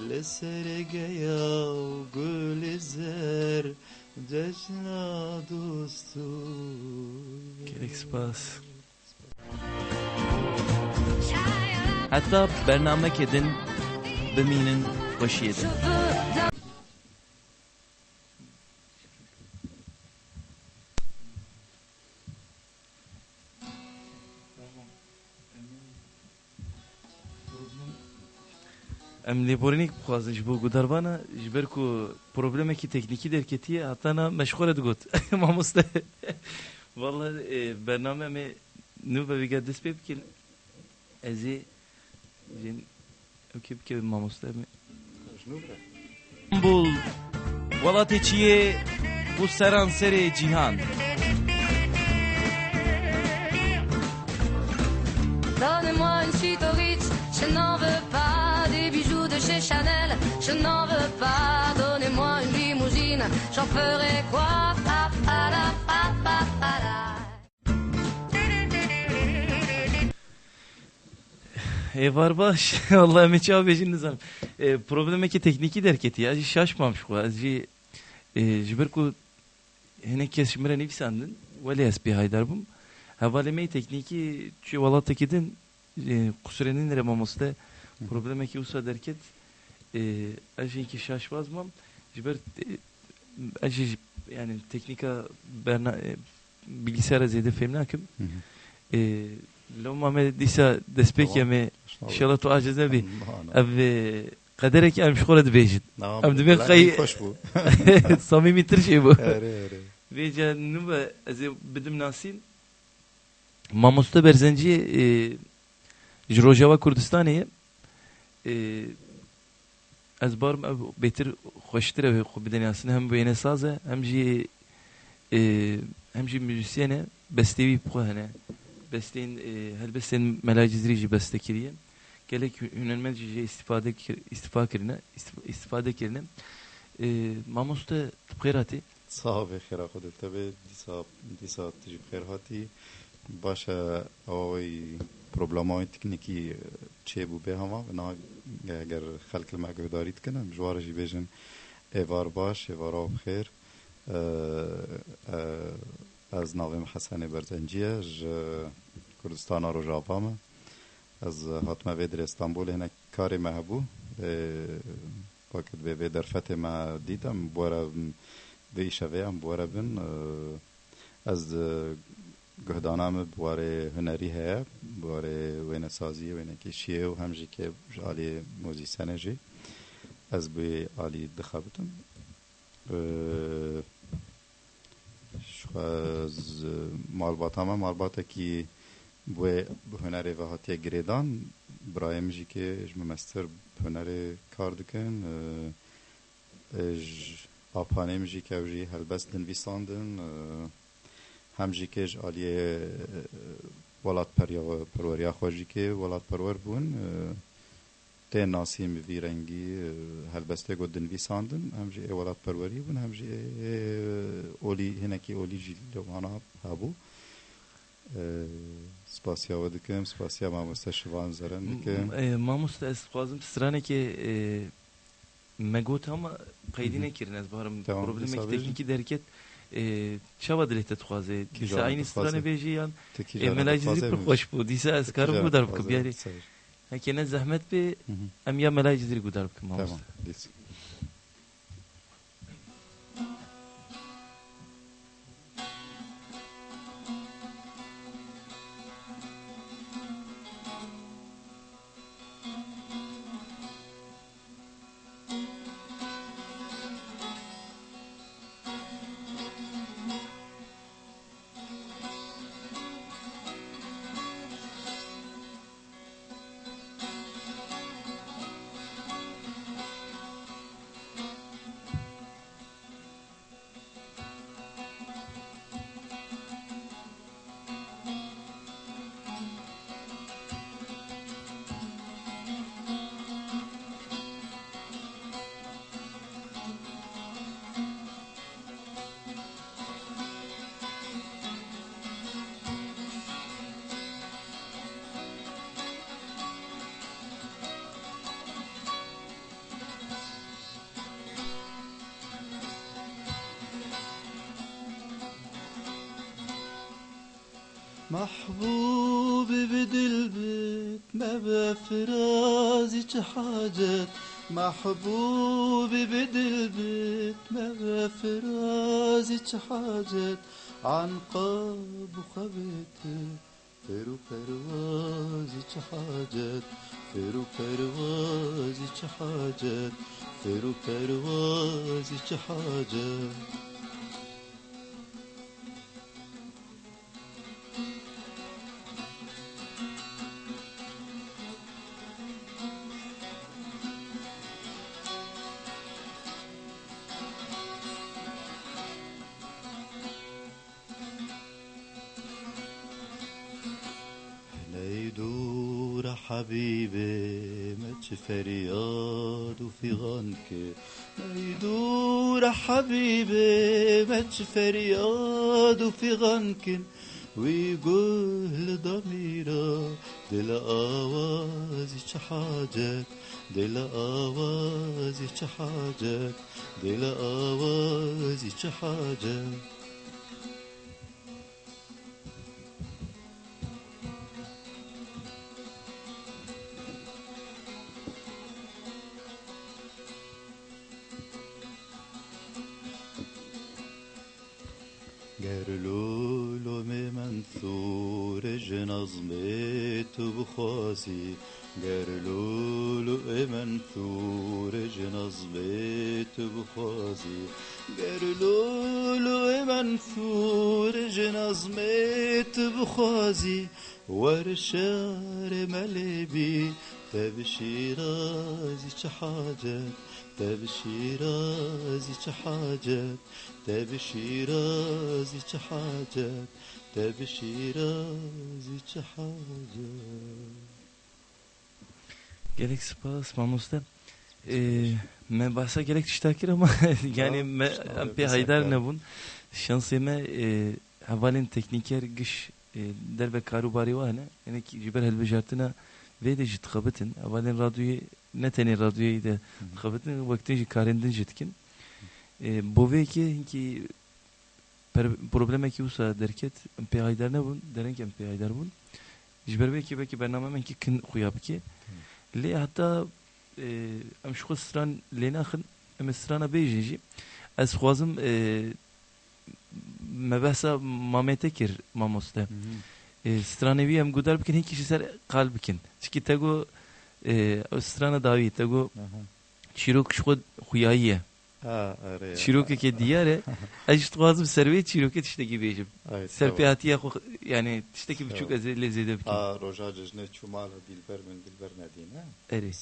لسرگیا و گل زر جشنا دوستو Gerek spas. Hatta bername kedin biminin başı Je yedin. veux Em lêborînek bixwazin ji bo guderbana ji ber ku problemekî teknîkî derketiye hatana meşxure digot. Mamoste. Vallahi bername em ê nû vevîge dest pê bikin. Ez ê jin okey bike mamoste em ê. İstanbul welatê çi yê û seran serê cîhan. Donnez-moi une suite au Ritz, je n'en veux pas des bijoux de chez Chanel, je n'en veux pas. Donnez-moi une limousine, j'en ferai quoi? Pa, pa, la, pa, pa, pa, la. Var baş. Allah Emeçi abi şimdi zanım. Problemeki tekniki derketi ya. Şaşmamış bu. Azci jiberku hene kesmire nefsandın. Veli esbi haydarbım. Havaleme tekniki şu valatakidin kusurenin remamoste problemeki usa derket ajinki şaşmazmam. Jiber aji yani teknika berna bilgisayara zede femnakim. لو ما ديسا دسبيك يا مي ان شاء الله تو اجازه بي اب قدرك ام شغله دبيجد ام دبي خي صميمي ترشي بو بيجا نوبه از بدم ناسين ما مست برزنجي جروجاوا كردستانيه از بارم بيتر خوشتره خو بدن ياسين هم بينه سازه هم جي müzisyene bestevi bu hene besteğin her besteğin melacizrici bestekiriye gerek hünermezce istifade kirine mamusta tıpkırati صاحب خیر خود تبه دیسا تجیب خیر هاتی باشه اوی پروبلم های تکنیکی چه بو به هما و نه اگر خلق المعگوداریت کنم جوارجی بیشن ایوار باش ایوار آب خیر از ناویم حسن برزنجیه کردستان رو جابامه از حتما ویدر استانبول هنه کاری محبو وقت به ویدر فتح ما دیدم بورا ویشوه هم بورا بین از گهدانم بواره هنری هیا بواره وینه سازی وینه کشیه و همجی که جالی موزیسنه جی از بی آلی دخابتم از مالباتا کی بوی هنری و هاتی گریدان برایم جی که مستر هنری کار دکن آپانیم جی که اوجی هلبست دنویساندن هم جی که آلیه ولاد پروریا خوشی که ولاد پرور بون ته ناسیم وی رنگی هلبسته گود دنویساندن هم جی ولاد پروری بون هم جی اولی هنکی اولی جی لوانا هبو سپاسیا و دکم سپاسیا ماموستا شوان زرن دکم ماموستا استخوازم سرانه که مگوت هم قیدی نکرن از بارم پروبلمک تکنیکی درکت چه دلت تخوازه دیسا aynı strane bejiyan melajizri پر خوش بود دیسا از کارم گودار بکن بیاری هکینه زحمت به ام یا melajizri گودار بکن ماموستا محبوبي بدل بيت ما بفرازي حاجات محبوبي بدل بيت ما بفرازي حاجات عن قاب وخبيته فرو پروازی چه حاجت فرو پروازی چه حاجت فرو پروازی چه حاجت دور حبيبي ماتش فرياد وفي غنك يدور حبيبي ماتش فرياد وفي غنك ويقول ضميره دل آوازي حاجات دل آوازي حاجات دل آوازي حاجات قرلولو منثور جنظمت بخواسي قرلولو منثور جنظمت بخواسي قرلولو منثور جنظمت بخواسي ورشار ملبي تبشيرازي حاجات تبشيرازي حاجات تبشيرازي حاجات تبشيرازي حاجات Gerek spas mamusta. Me bahsa gerek tiştakir ama yani me ampi haydar ne bun şansıma havalin tekniker gış derbe karubari var ne yani ki jiber helbejartına ve de jit khabetin havalin radyoyu ne tane radyoyu da khabetin vaktin karendin jitkin bove ki probleme ki usa derket ampi haydar ne bun deren ki ampi haydar bun jiber belki bername ki kin khuyab ki li hatta ام شو خسران لناخن ام سرانا بيجي از خوازم مبحثا مامتكر ماموسته سترانوی ام گودار بکن هیچ کسی سر قلب بکن چکی تگو سترانا داوی تگو چیروک شخود خویاییه چیروک که دیاره اجت خوازم سروی چیروک تشتکی بیجم سرپیاتیه خو yani تشتکی بچوک از لزیده بکن روژا ججنه چومال دلبر من دلبر ندینه اری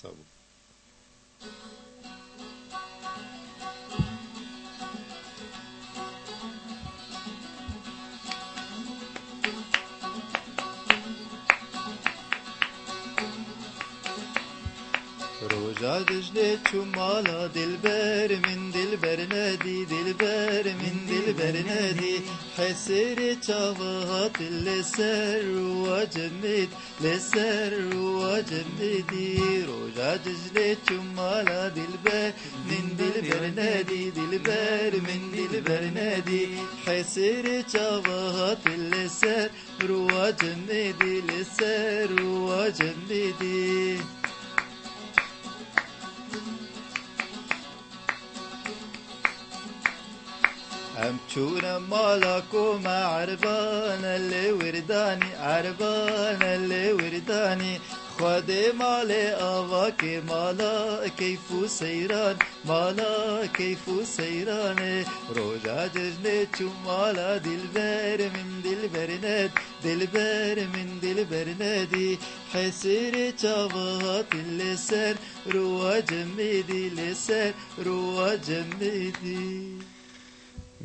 روجا دجله چمالا دلبر من دلبر ندی دلبر من دلبر ندی حسر چاوات لسر وجمد لسر وجمدی روجا دجله چمالا دلبر من دلبر ندی دلبر من دلبر ندی حسر چاوات لسر وجمدی لسر وجمدی أمشونا مالكو مع عربانا اللي ورداني عربانا اللي ورداني خدي مالي أواكي مالا كيفو سيران مالا كيفو سيران روجا ججني چو مالا دلبر من دلبر ند دلبر من دلبر ندي حسيري چاوات اللسر روا جميدي لسر روا جميدي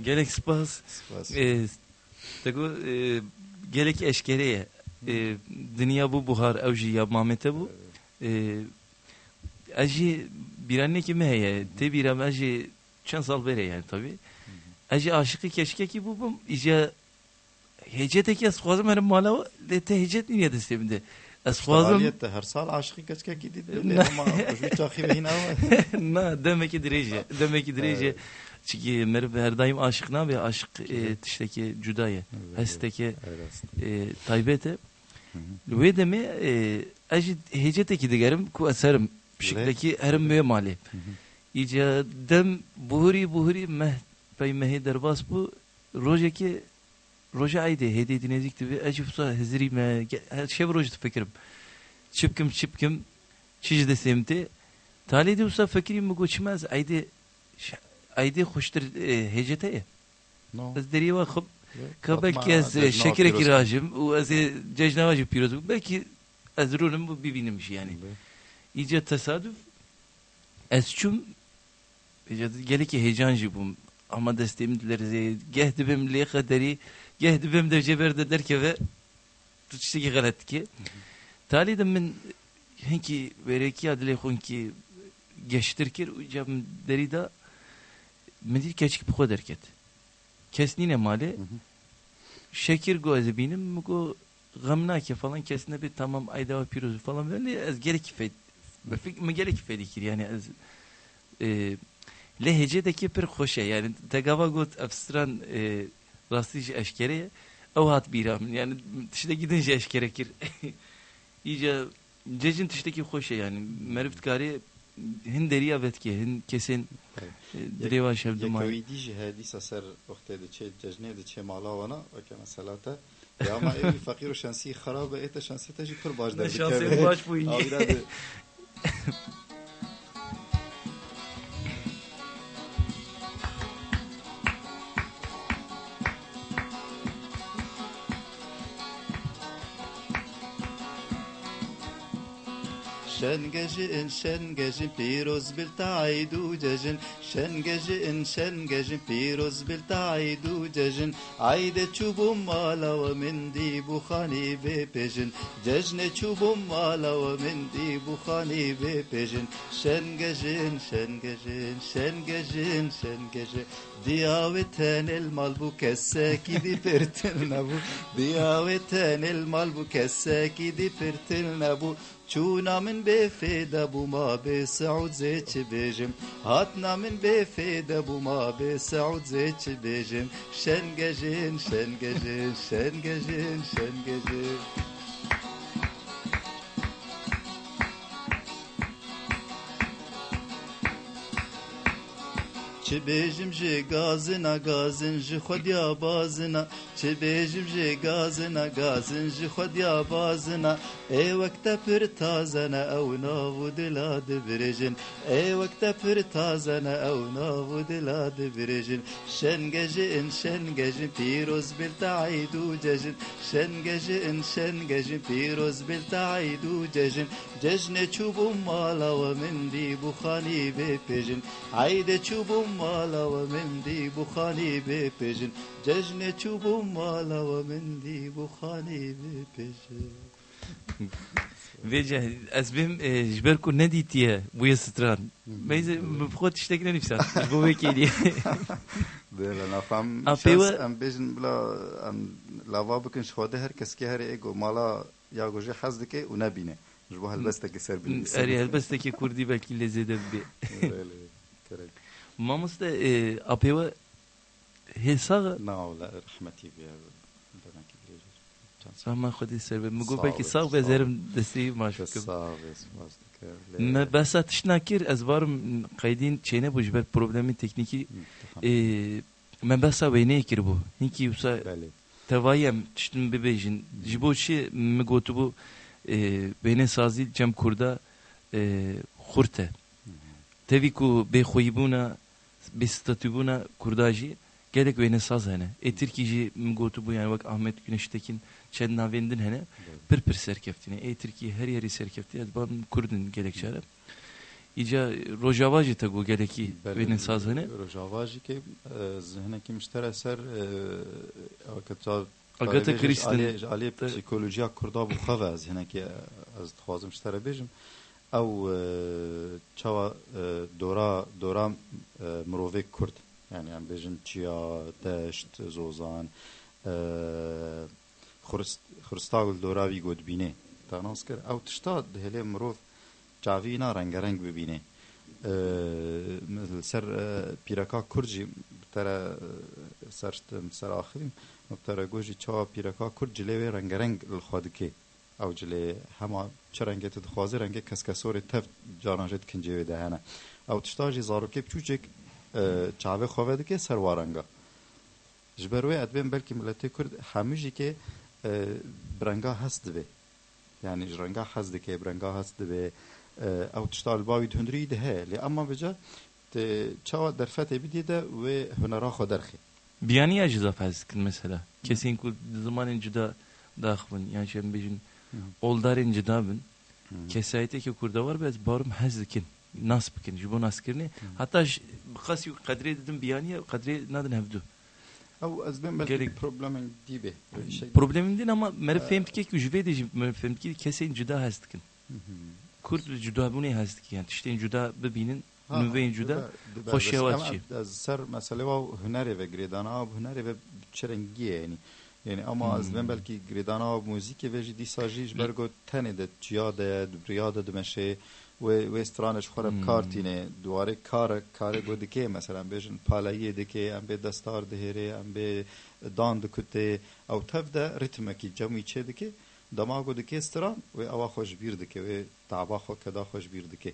Gerek spas. Tego gerek eşkereye. Dünya bu buhar evji yapmamete bu. Aji bir anne kimi heye. Te bir am aji çan sal vere yani tabi. Aji aşıkı keşke ki bu iyice heceteki askhazım her mala de te hecet niye de sevindi. askhazım her sal aşıkı keşke ki dedi ama şu çakı behina na demek ki derece Çünkü merve her daim aşık nabe aşık tişteki cudaya. Hesteki taybete. Ve de mi acı heceteki digerim ku eserim şekleki herim müye mali. İyice dem buhuri meh pey mehe derbas bu rojeki roja aydı hediye dinezikti ve acı fusa hezri me her şey rojtu fikrim. Çıpkım çizde semti. Talide usta fikrim mi geçmez aydı hoştur hecete. Az deriye vakıp kabek kez şeker kirajım o az cejnavacı piroz belki azrunum bu birbiriymiş yani. İyice tesadüf esçum geleki heyecancı bu ama desteğimdiler gehdibim li kaderi gehdibim de ceberde derke ve tutuştaki galet ki talide min henki vereki adile hunki geçtirkir ucam derida medir keçik bu kadar ket kesnine mali şekir goze benim go gamnake falan kesne bir tamam ayda pirozu falan böyle az gerek fed mi gerek fedikir yani az lehçedeki bir hoşe yani tegava got afstran rastiş eşkere o hat biram yani işte gidince eşkerekir iyice cecin tişteki hoşe yani meriftkari hin deriya vetki hin kesin دريوا شاب دماء يكويدي جهادي سسر وقت ده چه ججنه ده چه مالا وانا وكما سلاته يا ما اي فقير وشانسي خرابه ايت شانسي تجي پر باش در شانسي باش بويني شنگجن پیروز بالتعید و ججن شنگجن پیروز بالتعید و ججن عید چوبم مالا و من دی بخانی بپجن ججن چوبم مالا و من دی بخانی بپجن شنگجن دیاوتن المال بو کسکی دی پرتن نبو دیاوتن المال بو کسکی دی پرتن نبو چونا من بفیده بو ما به سعود زیچ بیجم هاتنا من بفیده بو ما به سعود زیچ بیجم شنگجن چه بیجم جه گازن جه خودیا بازنا چه بیجم جه گازن جه خودیا بازنا ای وقت پر تازنا او ناو دلاد برجن ای وقت پر تازنا او ناو دلاد برجن شنگجن پیروز بالتعید و ججن شنگجن پیروز بالتعید و ججن ججن چوبم مالا و من دی بخانی بپجن عید چوبم مالا و من دی بخانی بپجن ججن چوبم مالا و من دی بخانی بپجن Veja asbim jberku ne ditiye bu yastran. Meyze bخوت iştekine nifsan. Bu vekili. Böyle nafam şans am bejin bla am lava bıkın şode herkes ki her ego mala ya goje hazdike u nabine. Bu halbesteki serbin. Eri halbesteki kurdi belki lezede bir. Öyle. Terek. Mamusta apeva hesa Na la rahmeti bi. Ama خودی سر به مگو بلکه ساق بذارم دستی ماشو کم. ما بس تشناکر از وارم قیدین چینه بوش بر پروبلمی تکنیکی ما بس وینه کر بو. هنکی وسا توایم تشتم ببیجن. جبوشی مگوتو بو بین سازی جم کرده خورته. تبی کو به خویبونا به ستاتوبونا کرداجی gerek ve ne saz hene. Türkiye mgotu bu yani bak Ahmet Güneştekin çedna vendin hene. Bir serkeftine. Türkiye her yeri serkefti. Ben Kurdun gerekçere. İca Rojavaji tagu gereki ve ne saz hene. Rojavaji ki zihne ki müşter eser Agata Kristin Ali psikolojiya Kurda bu xava zihne ki az xwazim müşter bejim. Ew çawa dora mirovek Kurd. Yani am bejin çiya, deşt, zozan, xuristagul doravi godbine. Tanas kir. Ew tişta hele mirov çavîna rengereng bibîne. مثل سر پیرکا کرجی ترى سر آخریم ترى گوجی چا پیرکا کرد جلوی رنگ رنگ الخادکی او جلی همه چه رنگی تدخوازی رنگی کسکسوری تف جانجت کنجی دهنه او تشتاجی زاروکی بچوچک چاوه خواه که سر وارنگا جبروی ادبین بلکی ملتی کرد همیجی که برنگا هست دوی یعنی جرنگا هست که برنگا هست دوی او تشتال باوی هنری ده لی اما بجا چاوا در فتح بدیده و هنرا خود درخی بیانی اجزا فاز کن مثلا kesin ku zamanın cida dağın yani şey bizim oldarın cida bin kesayete ki kurda var bez barım hazkin nasıl bikin jibon askerini hatta khasi kadri dedim biyani kadri nadın hevdu او از بین بلکه پروبلمن دیبه problemim değil ama mer fehmtki ki jüve de mer fehmtki kesin cida hazkin kurd cida bu ne hazkin yani işte cida bebinin nüveyin cida hoş yavatçı از سر مسئله و هنری و گریدانا و هنری و چرنگیه یعنی اما از بین بلکه گریدانا و موزیک و جدی ساجیش برگو تنه ده جیاده دبریاده دمشه و استرانش خورب کارتینه دواره کار گو دکه مثلا بیشن پالاییه دکه ام به دستار دهره ام به دان دکته او تف ده ریتمکی جمعی چه دکه دماغو دکه استران و اوا خوش بیر دکه و تعبا خو کدا خوش بیر دکه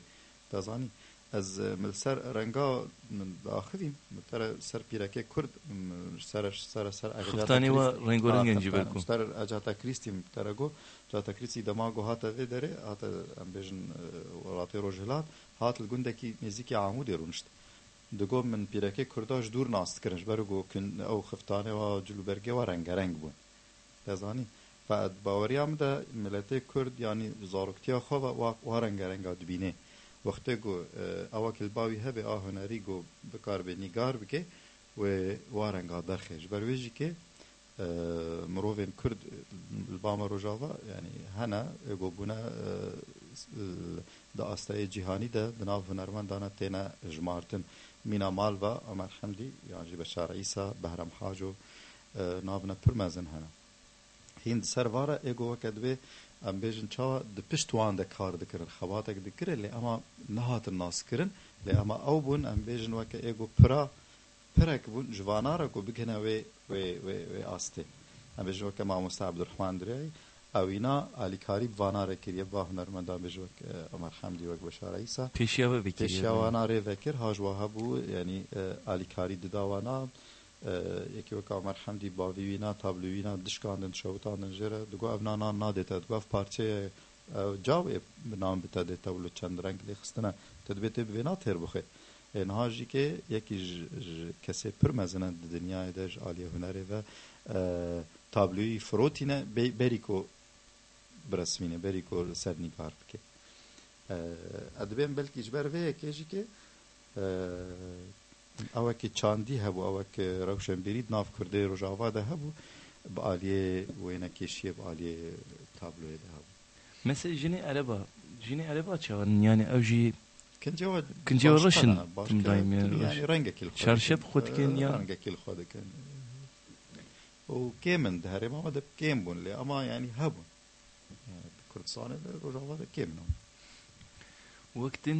دازانی از ملسر رنگا من آخریم ترى سر پیرکه کرد سر خفتانی و رنگو رنگن جی برکو سر اجاتا کریستیم ترى گو جاتا کریستی دماغو هاتا و داره هاتا ام بیشن ولاتی روجهلات هات الگندکی میزیکی عمودی رونشت دگو من پیرکه کرداش دور ناست کرنش برگو کن او خفتانی و جلوبرگه و رنگ بون دازانی بعد باوریام ده ملت کرد یعنی زارکتیا خو و رنگ دبینه وقتی گو اواکل باوی هبه آهنری گو بکار به نگار بکه و وارنگا درخش برویجی که مروفین کرد البام روجاوا یعنی هنا گو بنا دا استای جهانی ده بناو هنرمند دانا تینا جمارتن مینا مالوا عمر حمدی یعنی بشار عیسی بهرام حاجو نابنا پرمزن هنا هند سروارا ایگو وکد به ام بیشن چا د پشتوان د کار دکرن خواتک دکره لی اما نهات الناس کرن لی اما او بون ام بیشن وک ایگو پرک بون جوانارا کو بکنه و آسته ام بیشن وک ما مستعب عبدالرحمن دری اوینا علی کاری بوانارا کریه با هنرمندان بیشن وک عمر حمدی وک بشار عیسی پیشیاواناره وکر هاجوها بو یعنی علی کاری دداوانا یکی وقت عمر حمدی باوینا تابلوینا دشکاندن شوتاندن جره دگو افنانا نادیتا دگو اف پارچه جاوی نام بتا دیتا ولو چند رنگ لیخستنا تدبیتی بوینا تیر بخی نهاجی که یکی کسی پر مزنن دنیای دش آلیه هنری و تابلوی فروتینه بریکو برسمینه بریکو سرنیگار بکه ادبیم بلکی جبر وی یکیجی که اوکی چاندی هبو اوکی روشن برید ناف کرده روجاوا ده هبو با آلیه وینا کشیه با آلیه تابلوی ده هبو مثل جنی عربا چون yani اوجی کنجی رشن تم دایم yani رنگ کل خود چارشب خود کن یا رنگ کل خود کن و کیمن ده هرم اما ده کیم بون لی اما yani هبون کردستان روجاوا ده کیم نام وقتن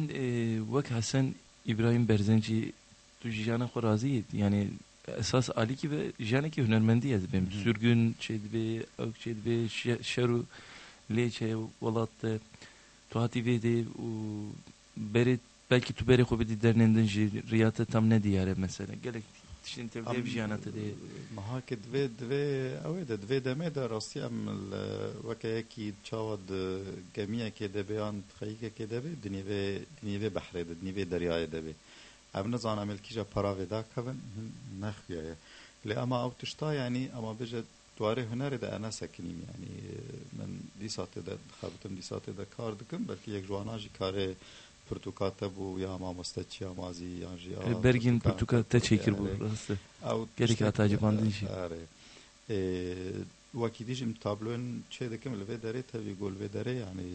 وقت حسن İbrahim Berzenci tu jana khorazi yani esas ali ki ve jana ki hünermendi yaz benim sürgün çedbe çedbe şeru leçe valat tuhati vede u beri belki tu beri khobedi dernenden riyata tam ne diyare mesela gerek şimdi tevde bir jana de mahak dve aved dve deme da rasti am وكيكي تشاود جميع كده بيان خيكه كده به دنيوه بحر ده دنيوه دریای ده به ابن زان عمل کیجا پرا ودا کون نخیه لی اما او تشتا یعنی اما بجد دواره هنر ده انا سکنیم یعنی من دی ساعت ده خابتم دی ساعت ده کار دکم بلکه یک جواناجی کار پرتوکاته بو یا ما مستچی مازی یا جی Bergin Portugal'da çekir bu rastı. Gerek atacı bandın şey. وقتی دیجیم تابلون چه دکم لوی داره تابی گل وی داره یعنی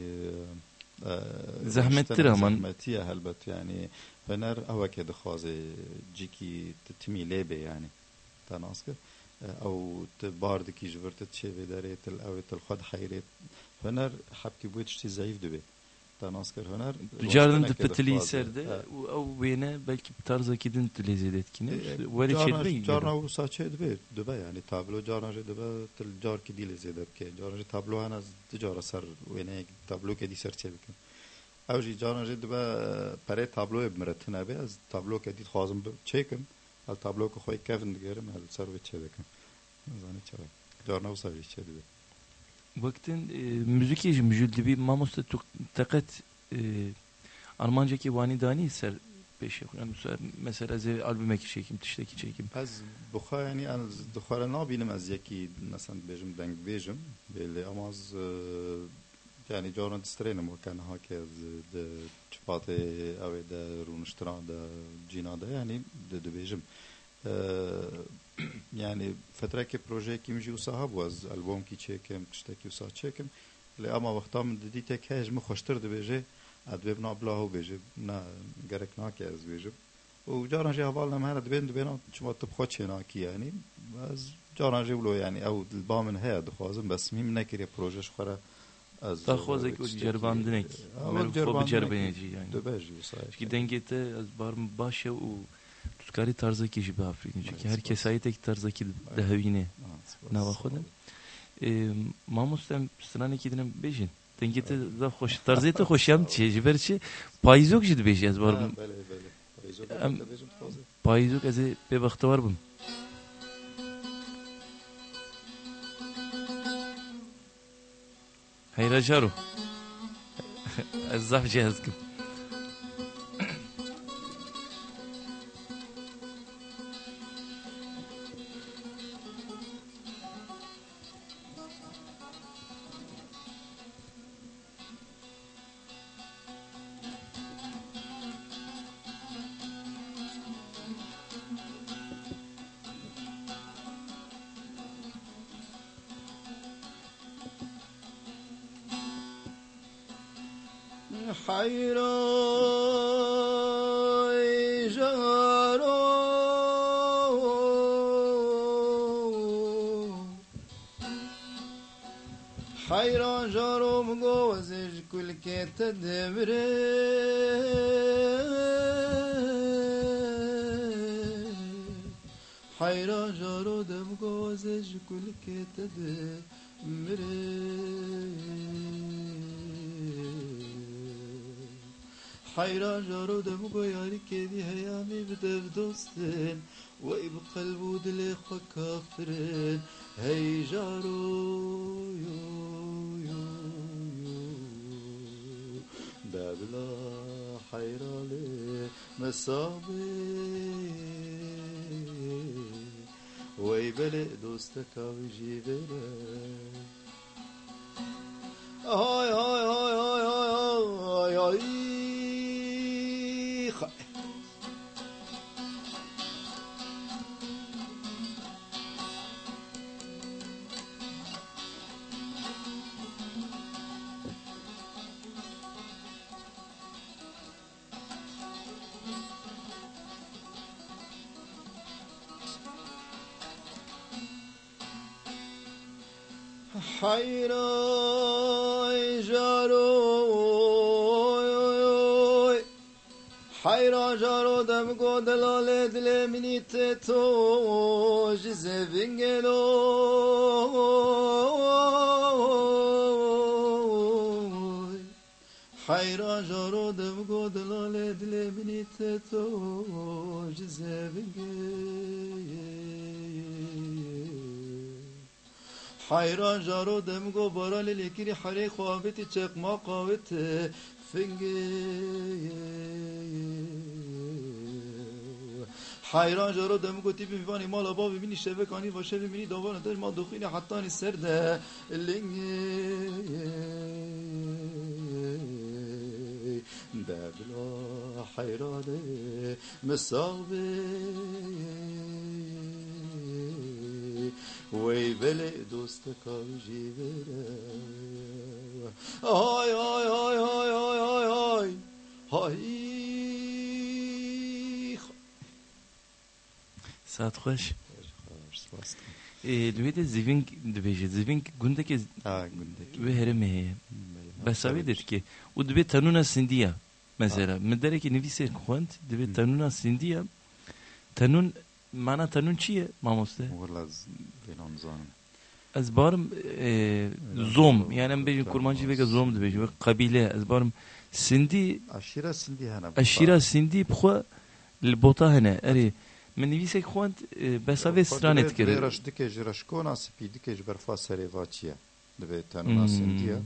زحمتtir ama زحمتیه البته یعنی هنر اوه که دخوازه جیکی تتمی لیبه یعنی تناسکه او تباردکی جورت چه وی داره تل اوه تل خود حیرت هنر حبکی بوید شتی ضعیف دوبه تناس کر هنر Ducarın dıpıtılı serde o beyne belki tarzı kidin tülezi etkini. Böyle çelme gibi. Carna Ursa çed be döbe yani tablo carna döbe tel car ki dile zeder ki carna tablo ana dıcara sar wene tablo ke di ser çelken. Avji carna döbe pare tablo bmretin abi az tablo ke di xazım çekim al tablo ko xoy kevin digerim al sar ve çedekim. Zani çara. Carna Ursa çed be. Vaktin müzik yeci müjüldi bir mamusta çok takat Armancaki vani dani ser peşe yani mesela ze albümek çekim tişteki çekim. Az buxa yani an duxara nabinim az yeki mesela bejim denk bejim belli ama az yani canan distrenim o kan hakez de çpate ave de runştranda cinada yani de bejim yani fetreki proje kimji usahabu az albüm ki çekim tişteki usah çekim le ama vaktam dedi tek hej mi xoştur de beje ادویب نابلاه بیچه نه گرک ناکی از بیچه و جارانجی حوال نمیاره دبینا چما تبخواد چه ناکی یعنی از جارانجی ولو یعنی او البامن هیا دخوازم بس میم نکری پروژه شخوره از دخوازه که جرباندنک مرفوع بجربینیci yani دبیجی وسایل çünkü dengete az barım başı o tutkari tarzı ki jibe afrini çünkü her kesayı tek tarzı ki dehavine ne vaxodun mamustem strane kidinem bejin dengete da hoş tarzıyete hoşam çejiberçi payizok jid bejez var mı? Payizok az be vakti var mı? Hayra jaro. Az zaf cihazkim. Hayran jarom gozej kulket demre Hayran jarodem gozej kulket demre Hayran jarodem goyari kedi hayami bdev dostin Ve bqalbu dili xo kafirin Hey jaro Babla hayrali mesabi Vay bele dosta kavji vere Ay ay ay ay ay ay ay Hayray jaroy Hayray jaro dem go delale dile minite to jizevingelo Hayray jaro dem go delale dile minite to jizevingelo Hayran jaro dem go barale lekiri hare khaveti çakma kavete finge Hayran jaro dem go tipi vani mala babi bini şevekani va şevi bini davana der ma dukhine hatta ni serde linge Dabla hayrane mesabe Vay bele dosta kavji vere Ay ay ay ay ay ay ay Hay Saat hoş. Lüvede ziving dibêje. Ziving gundeke Ha gündeki. ve hereme heye. Besavê dedi ki u dibe tanuna sindiya. Mesela min dereke nivîsê xwend dibe tanuna sindiya. Tanun mana tanun çi ye mamoste? Valla belan zanım. Ez barım zom yani em bêjin kurmancî veke zom dibêje ve kabîle ez barım sindi Aşira sindi hene. aşîra sindi bixwe li bota hene erê min nivîsek xwend besavê stranê dikire. Raş dike ji raşkona spî dike ji berfa serê vaçiye. Dibe tanuna sindiya.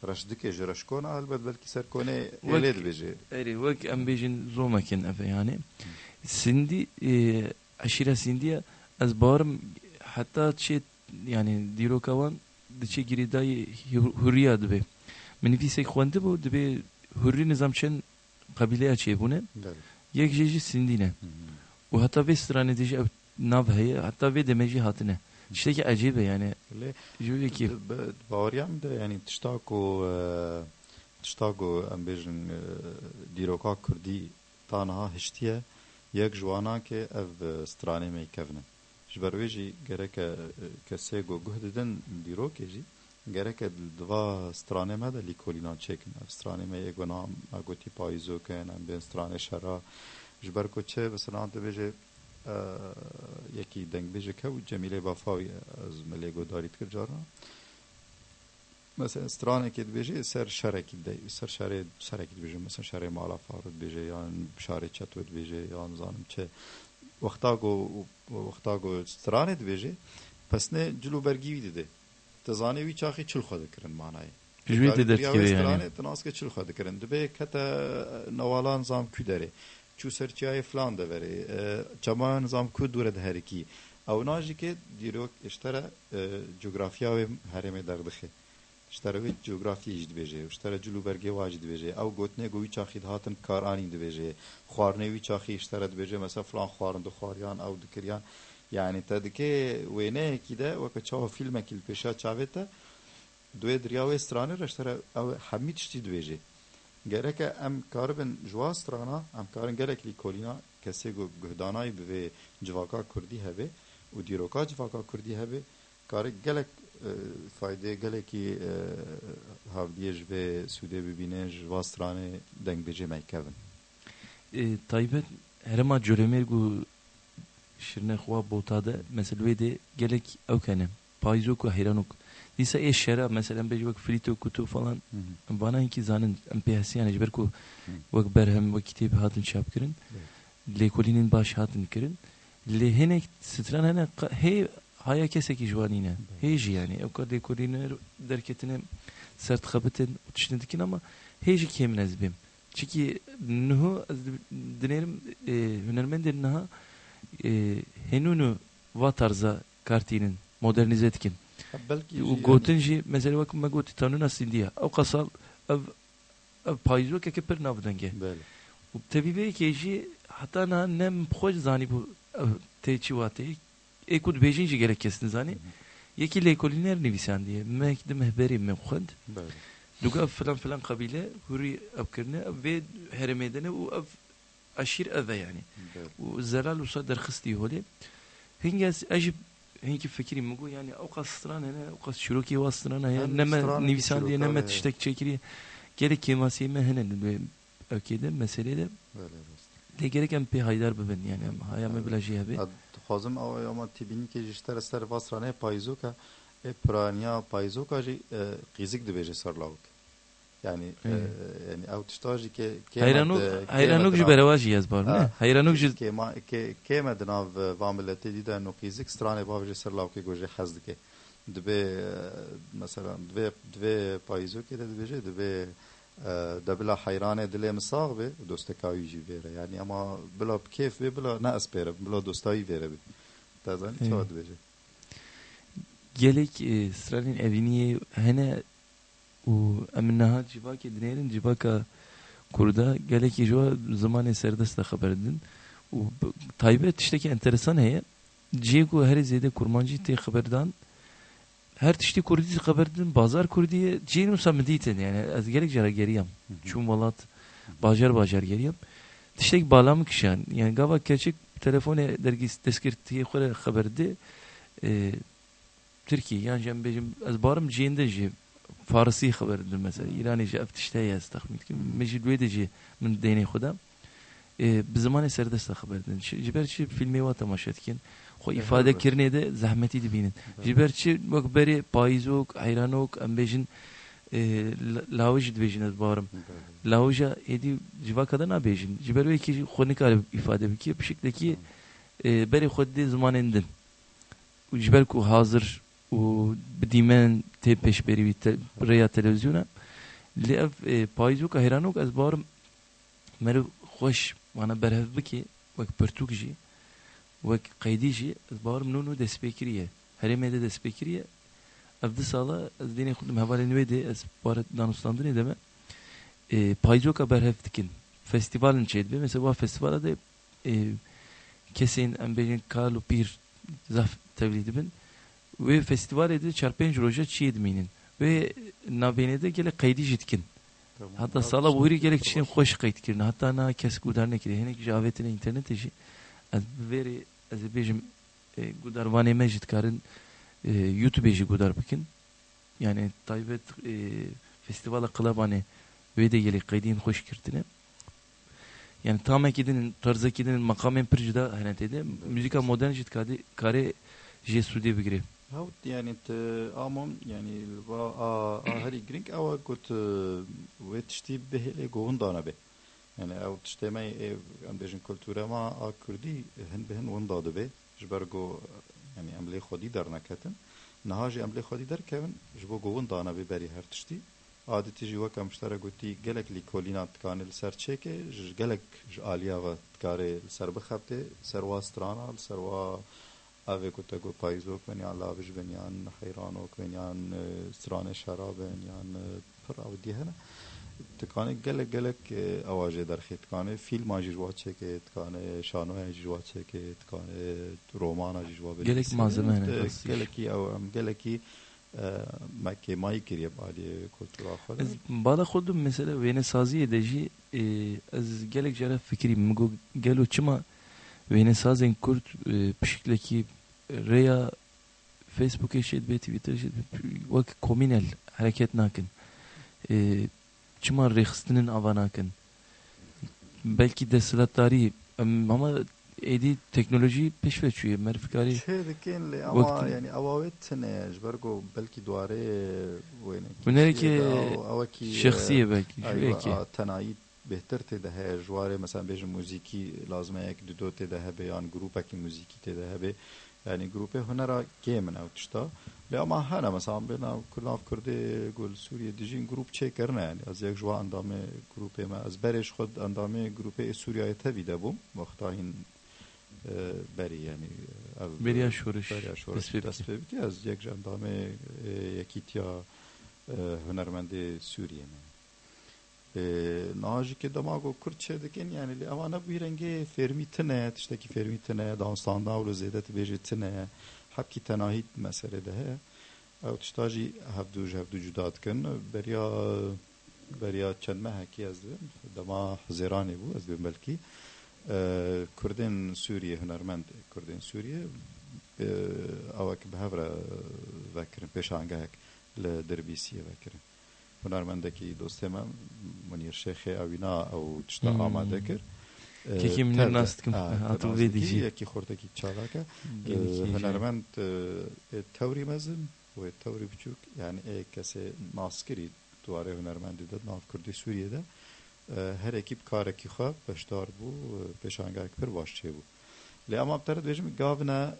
Raş dike ji raşkona elbet belki serkonê elê dibêje. Erê wek em bêjin zomekin ev yani. Sindi aşîra sindiya ez barım hatta çê yani dîroka wan diçe girîdayê hurriya dibe. Min nivîsek xwendibû dibe hurrî nizamçên qabîleya çêbûne yek jê jî sindîne. û heta vê stranê de jî ev nav heye heta vê demê jî hatine. Tiştekî ecêb e yani. Ji wekî Bawariyam de yani tiştago em bêjin dîroka Kurdî taniha hiştiye yek ji wanan ke ev stranê me kevne. Ji ber wê jî gereke kesê got guh didin dîrokê jî gereke diva stranê me de lîkolînan çêkin. Ev stranê me yê gona me gotî payîzokin em bên stranê şera ji ber ku çê mesela dibêje yekî dengbêjek hew Cemîlê Bafawî ez me lê guhdarî dikir caran. Mesela stranekê dibêje ser şerekî de ser şerê serekî dibêje mesela şerê mala Farû dibêje yan şarê Çetwe dibêje yan zanim çê wexta ku stranê dibêje pesnê cilûbergî wî dide. Te zanî wî çaxî çil xwe dikirin manayê. ji wê de dertkeve yani. Stranê te naske çil xwe dikirin. Dibe kete newalan zam kû derê. Çû serçiyayê filan de verê. Çemayan zam kû dûre diherikî. Ew najî ke dîrok iştere coğrafya wê herêmê derdixe. İştere wê coğrafyayê jî dibêje. İştere cilûbergê wa jî dibêje. Ew gotinê ku wî çaxî dihatin karanîn dibêje. Xwarinê wî çaxî iştere dibêje mesela filan xwarin dixwariyan ew dikiriyan. Yani te dike wêneyekî de weke çawa fîlmekî li pêşa çavê te دوی دریاوی استرانه رشتره او همه تشتی دویجه گرکه ام کاربن جوا استرانا ام کارن گرک لی کولینا کسی گو گهدانای به جواکا کردی هبه و دیروکا جواکا کردی هبه کار گلک فایده گلکی هاودیج به سوده ببینه جوا استرانه دنگ بجه میکوین Tayyipet herema cöremer gu şirne xwa botada mesela de gelek evkene payzok ve hayranok disa eşera mesela bej vak frito kutu falan bana inki zanın empiyasi yani jber ku vak berhem ve kitap hatın çapkırın lekolinin baş hatın kırın lehenek stran hene he haya keseki jwanine heji yani o kadar lekoliner derketine sert xabetin uçtindikin ama heji keminezbim çünkü nuhu dinerim hünermendir naha henunu va tarza kartinin modernize etkin. Gotinci mesela bakın me goti tanuna sindiya. O kasal ev payzo ke per navdenge. U tabi be keji hatta na nem xoş zani bu teçivate ekud bejinci gerek kestin zani. Yeki lekoliner nivisan diye. Mekdim hberi me xond. Duga falan falan kabile huri abkirne ve heremedene u ev aşir eve yani. U zelal usa derxisti holi. Hinges acib هيك فكري مقول يعني أوقات ستران هنا أوقات شروكي واستران هنا نما نيفسان دي نما تشتك شكري gerek kemasî me hene ökede mesele de le gerek em pe haydar bibin yani haya me bila jî hebe xwazim ew ama tîbînî ke ji ter ser vasranê payzoka praniya payzoka jî qîzik dibêje ser lawik yani yani ew tişta jî ke hayranok ji bereva jî ez bar ne hayranok jî kême di nav van milletê dîde no qîzik stranê bav jî ser lawikê gojê hez dike dibe mesela divê payzokê de dibêje dibe de bila hayranê dilê min sax be dostekawî jî vêre yani ama bila kêf vê bila ne ez pêre bila dostayî vêre be te zanî çawa dibêje gelek stranên evîniyê hene û em niha civakê dinêrin civaka Kurda gelekî ji zamanê serdest de xeber din û taybet tiştekî enteresan heye ciyê ku herî zêde kurmancî tê xeberdan her tiştî Kurdî xeber din bazar Kurdîye ciyên wisa min dîtin yani ez gelek jara geriyam çûm welat bajar geriyam tiştek bala min kişan yani gava keçik telefonê dergî destgirtiye xwe re xeber de Türkiye yani jem bejim az barım cinde ji Farsi haberdir mesela İranî ji eftişte yaz tahmin ki mecid vedeci min deni xuda bi zamanı serdest haberdin jiberçi filmi wa tamaşetkin xo ifade kirne de zahmeti dibinin jiberçi vak beri payizok hayranok em bejin لاوج دبیجن از بارم لاوجا ایدی جوا کدن نبیجن جبروی کی خونی کار ifade بکی بشکل کی بری خود دی زمان اندن و جبر کو hazır و بدیمن تی پیش بری ریا تلویزیونه لیف پایزو که هرانوک از بارم مرو خوش وانا برهف بکی وک پرتوک جی وک قیدی جی از بارم نونو دست بکریه هرمه ده دست بکریه Evde sağla az dine kurdum havalini vedi az barat danuslandı ne deme paycok haber heftikin festivalin çeydi mesela bu festivalda da kesin ambejin Karlo Pir zaf tevlidi bin ve festival edi çarpınç roja çiğdminin ve nabenede gele kaydı jitkin hatta sağla buhuri gelek çiğim hoş kayıt kirin hatta na kes gudarne kiri henek javetine internet eşi az veri az bejim gudarvane mecid karın YouTube'ji gudar bikin. Yani taybet festivala kılabane ve de gelip kaydın hoş kirtine. Yani tam ekidinin tarzakidinin makamen pircida hanetede müzika modern jit kare jesude bigre. Havt yani amon yani ahari gring ava gut vetişti behele govundana be. Yani avt iştemey ambejin kültüre ma a kurdi hen behen wondadı be. Jbergo yani emle xodi der nakatin nahaji emle xodi der kevin jbo govun dana be beri her tişti adeti ji wek amshtara goti gelek li kolinat kanel serçeke gelek aliya ve tkare ser bixapte serwa strana serwa ave kutago payzok ben ya lavish ben yan hayranok ben yan strane şarab ben yan prav dihana tkane gelek awaje der khitkane film ajwa çeke tkane şano ajwa çeke tkane roman ajwa be gelek malzeme geleki am geleki makke mai kiriye bali kultura xala bala xudum mesela vene sazi edeci az gelek jara fikri mgo gelo çima vene sazen kurt pişikleki reya Facebook eşit be Twitter eşit vak komünel hareket nakin çima rextinin avanakin belki de sılatları ama edi teknoloji peş veçiyor merfikari şeydekin ama yani avavetne jbergo belki duare وينه ki şahsiye belki belki tanayit behter te de her juare mesela bej müziki lazım ek dudo te de habe yan grupa ki müziki te de habe yani grupe hunera kemen avtışta le ama hana mesela bena kurlav kurdi gol Suriye dijin grup çekerne yani az yak jwa andame grupe ma az bereş khod andame grupe Suriye tabi de bu vaqtahin beri yani beriya şoruş tasfibti az yak andame yakitya hunermendi Suriye mi naji ke damago kurtçe dekin yani le ama bu renge fermitine tişteki fermitine danstanda o zedet bejetine hakki tenahit meselede he tiştaji havdu judatken beriya çenme haki azdım dama zerani bu azdım belki Kurdin Suriye hunermend Kurdin Suriye avak behavra vekirin peşangahek le derbisiye vekirin هنرمندکی دوستم منیر شیخ اوینا او تشتا آماده کر که من ناست کم اتو ویدیجی یکی خورده کی چالا که هنرمند توری مزن و توری بچوک yani کسی ناسکری دواره هنرمندی داد ناف کردی سوریه ده her ekip kareki خواب بشدار بو peşangah پر başçı bu le ama bteret bejim gavna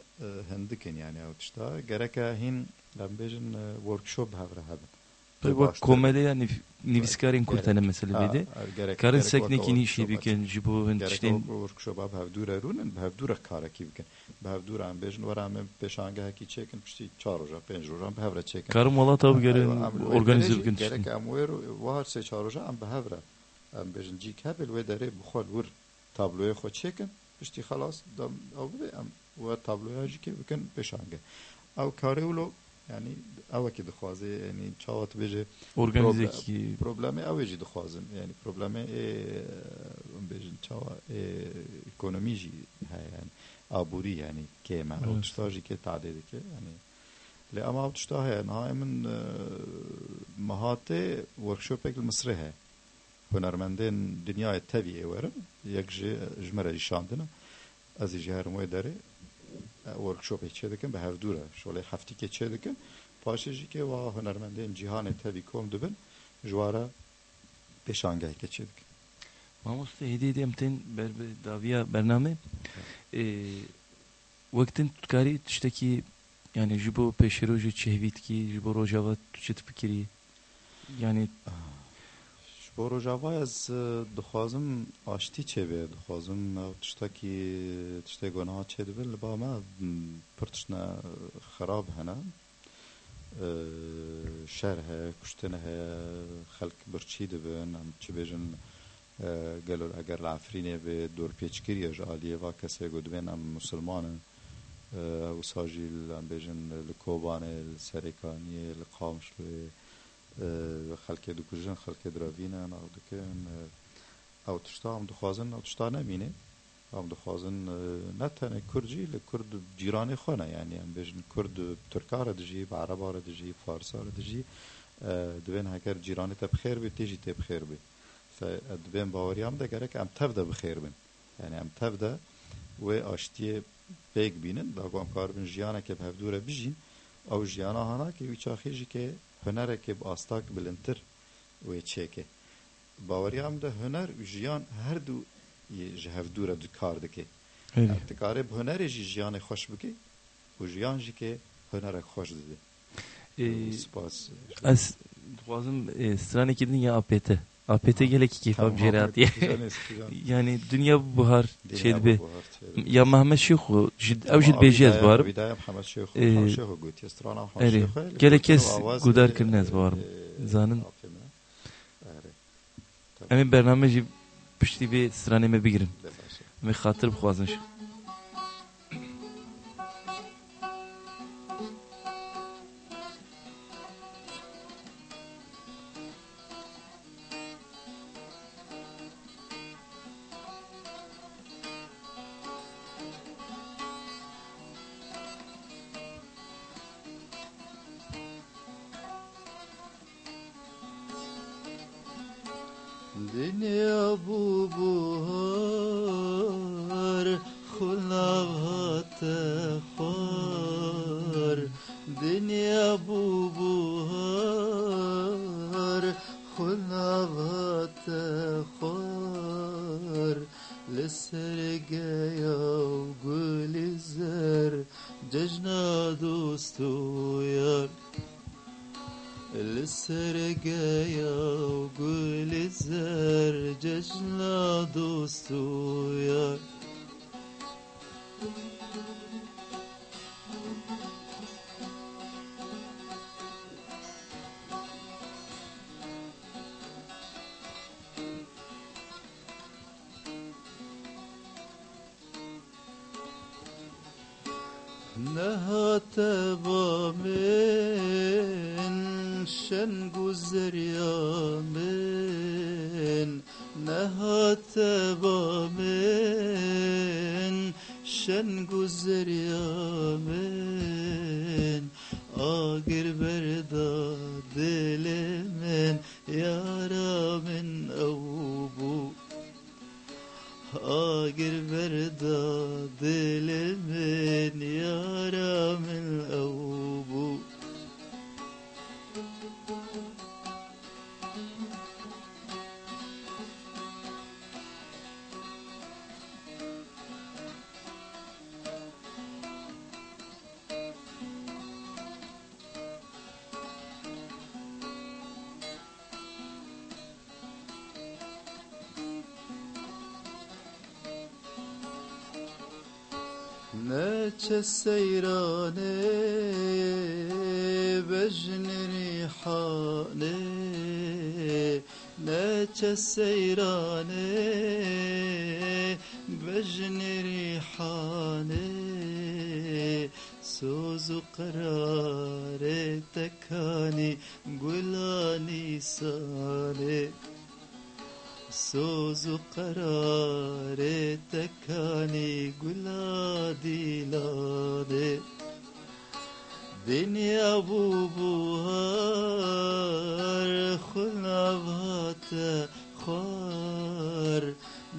hendikin yani o tşta gereka hin bejin workshop havra haben bu komediya nivskarin kurtana mesela bedi. Karın sekneki nişi biken jibo hindişten. Workshop ab havdura runen havdura karaki biken. Havdura am bejn varam peşangah ki çekin pişti 4 roja 5 roja havra çekin. Karım valla tabi gelin organize biken. Gerek am wer var se 4 roja am havra. Am bejn cik habel ve dare bukhol vur tabloya xo çekin pişti xalas dam avde am ve tabloya jike biken peşangah. Av kareulo yani avaki dixwaze yani çavat beje Organize ki problemi aveci dixwazin yani problemi bejin çava ekonomi jî yani aburi yani kema o tiştajî ke tadê dike yani le ama o tişta heye niha min mehatê workshopek li Misrê heye hunermendên dünyayê tevî ê werin yek ji me re jî şandine ez ê ji herim wê derê workshopê çê dikim bi hevdû re şolê heftikê çê dikim paşê jî ke wa hunermendên cîhanê tevî kom dibin ji wara pêşangeheke çê dikim. Mamoste hediye edeyim ten daviya bername vaktin tutkari tişteki yani jibo peşeroji çehvit ki jibo rojava tüçet fikri yani ji bo rojava ez dixwazim aştî çêbê dixwazim tiştekî tiştê gonaha çê dibin li ba me pir tiştine xerab hene şer heye kuştin heye xelk birçî dibin em çi bêjin gelo eger li Efrînê bê dorpêçkiriye ji aliyê va kesê got dibên em musilmanin wisa jî em bêjin li Kobanê li Serêkaniyê li Qamişloyê xelkê dikujin xelkê diravînin ew dikin ew tişta em dixwazin ew tişta nemîne em dixwazin ne tenê Kurd jî li Kurd cîranê xwe ne yani em bêjin Kurd Tirka re dijî bi Ereba re dijî Farsa re dijî divên heger cîranê te bi xêr bê tê jî tê bi xêr bê divên baweriya me de gerek em tev de bi xêr bin yani em tev de wê aştiyê pêk bînin da ku em karibin jiyanekê bi hevdû re bijîn ew jiyana hanakê wî çaxê jî ke hunerekê bi astak bilintir wê çêke baweriya me de huner û jiyan her du ji hevdû re kar dike tu karê bi hunerê jî jiyanê xweş bike û jiyan jî ke hunerek xweş dide spas ez dixwazim stranekî din ya APT gelek keyfam jerat yani dünya buhar çedbe ya Mehmet Şeyxu ev jid bejez var gelek kes gudar kirnez var zanın emin bernameci pişti bir straneme bigirin me xatir bixwazin Dünya bu buhar Khulnavate khar Dünya bu buhar Khulnavate khar Lesergeya gulizar Cejna dostu yar Lissergeya gulizar cejna dostu yar Nehate bamin şen guzeryamin Nehate bamin şen guzeryamin Agir berda dilimin yaramin evbu Agir berda dilimin yaramin evbu Neçe seyrane bejn rihane Neçe seyrane bejn rihane Söz karare تکانی گلانی سانه سوز و قرار تکانی گلا دیلاده دنیا بو بوهار خلابات خوار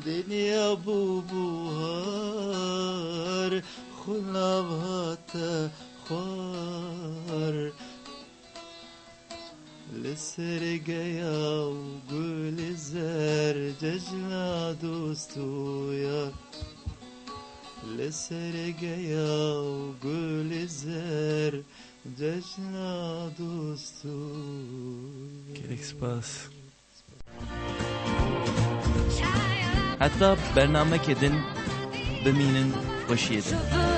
دنیا بو بوهار خلابات خوار لسرقيا وقول الزر ججنا دوستو يا لسرقيا وقول الزر ججنا دوستو Gerek spas. Hatta bername kedin biminin başı yedin.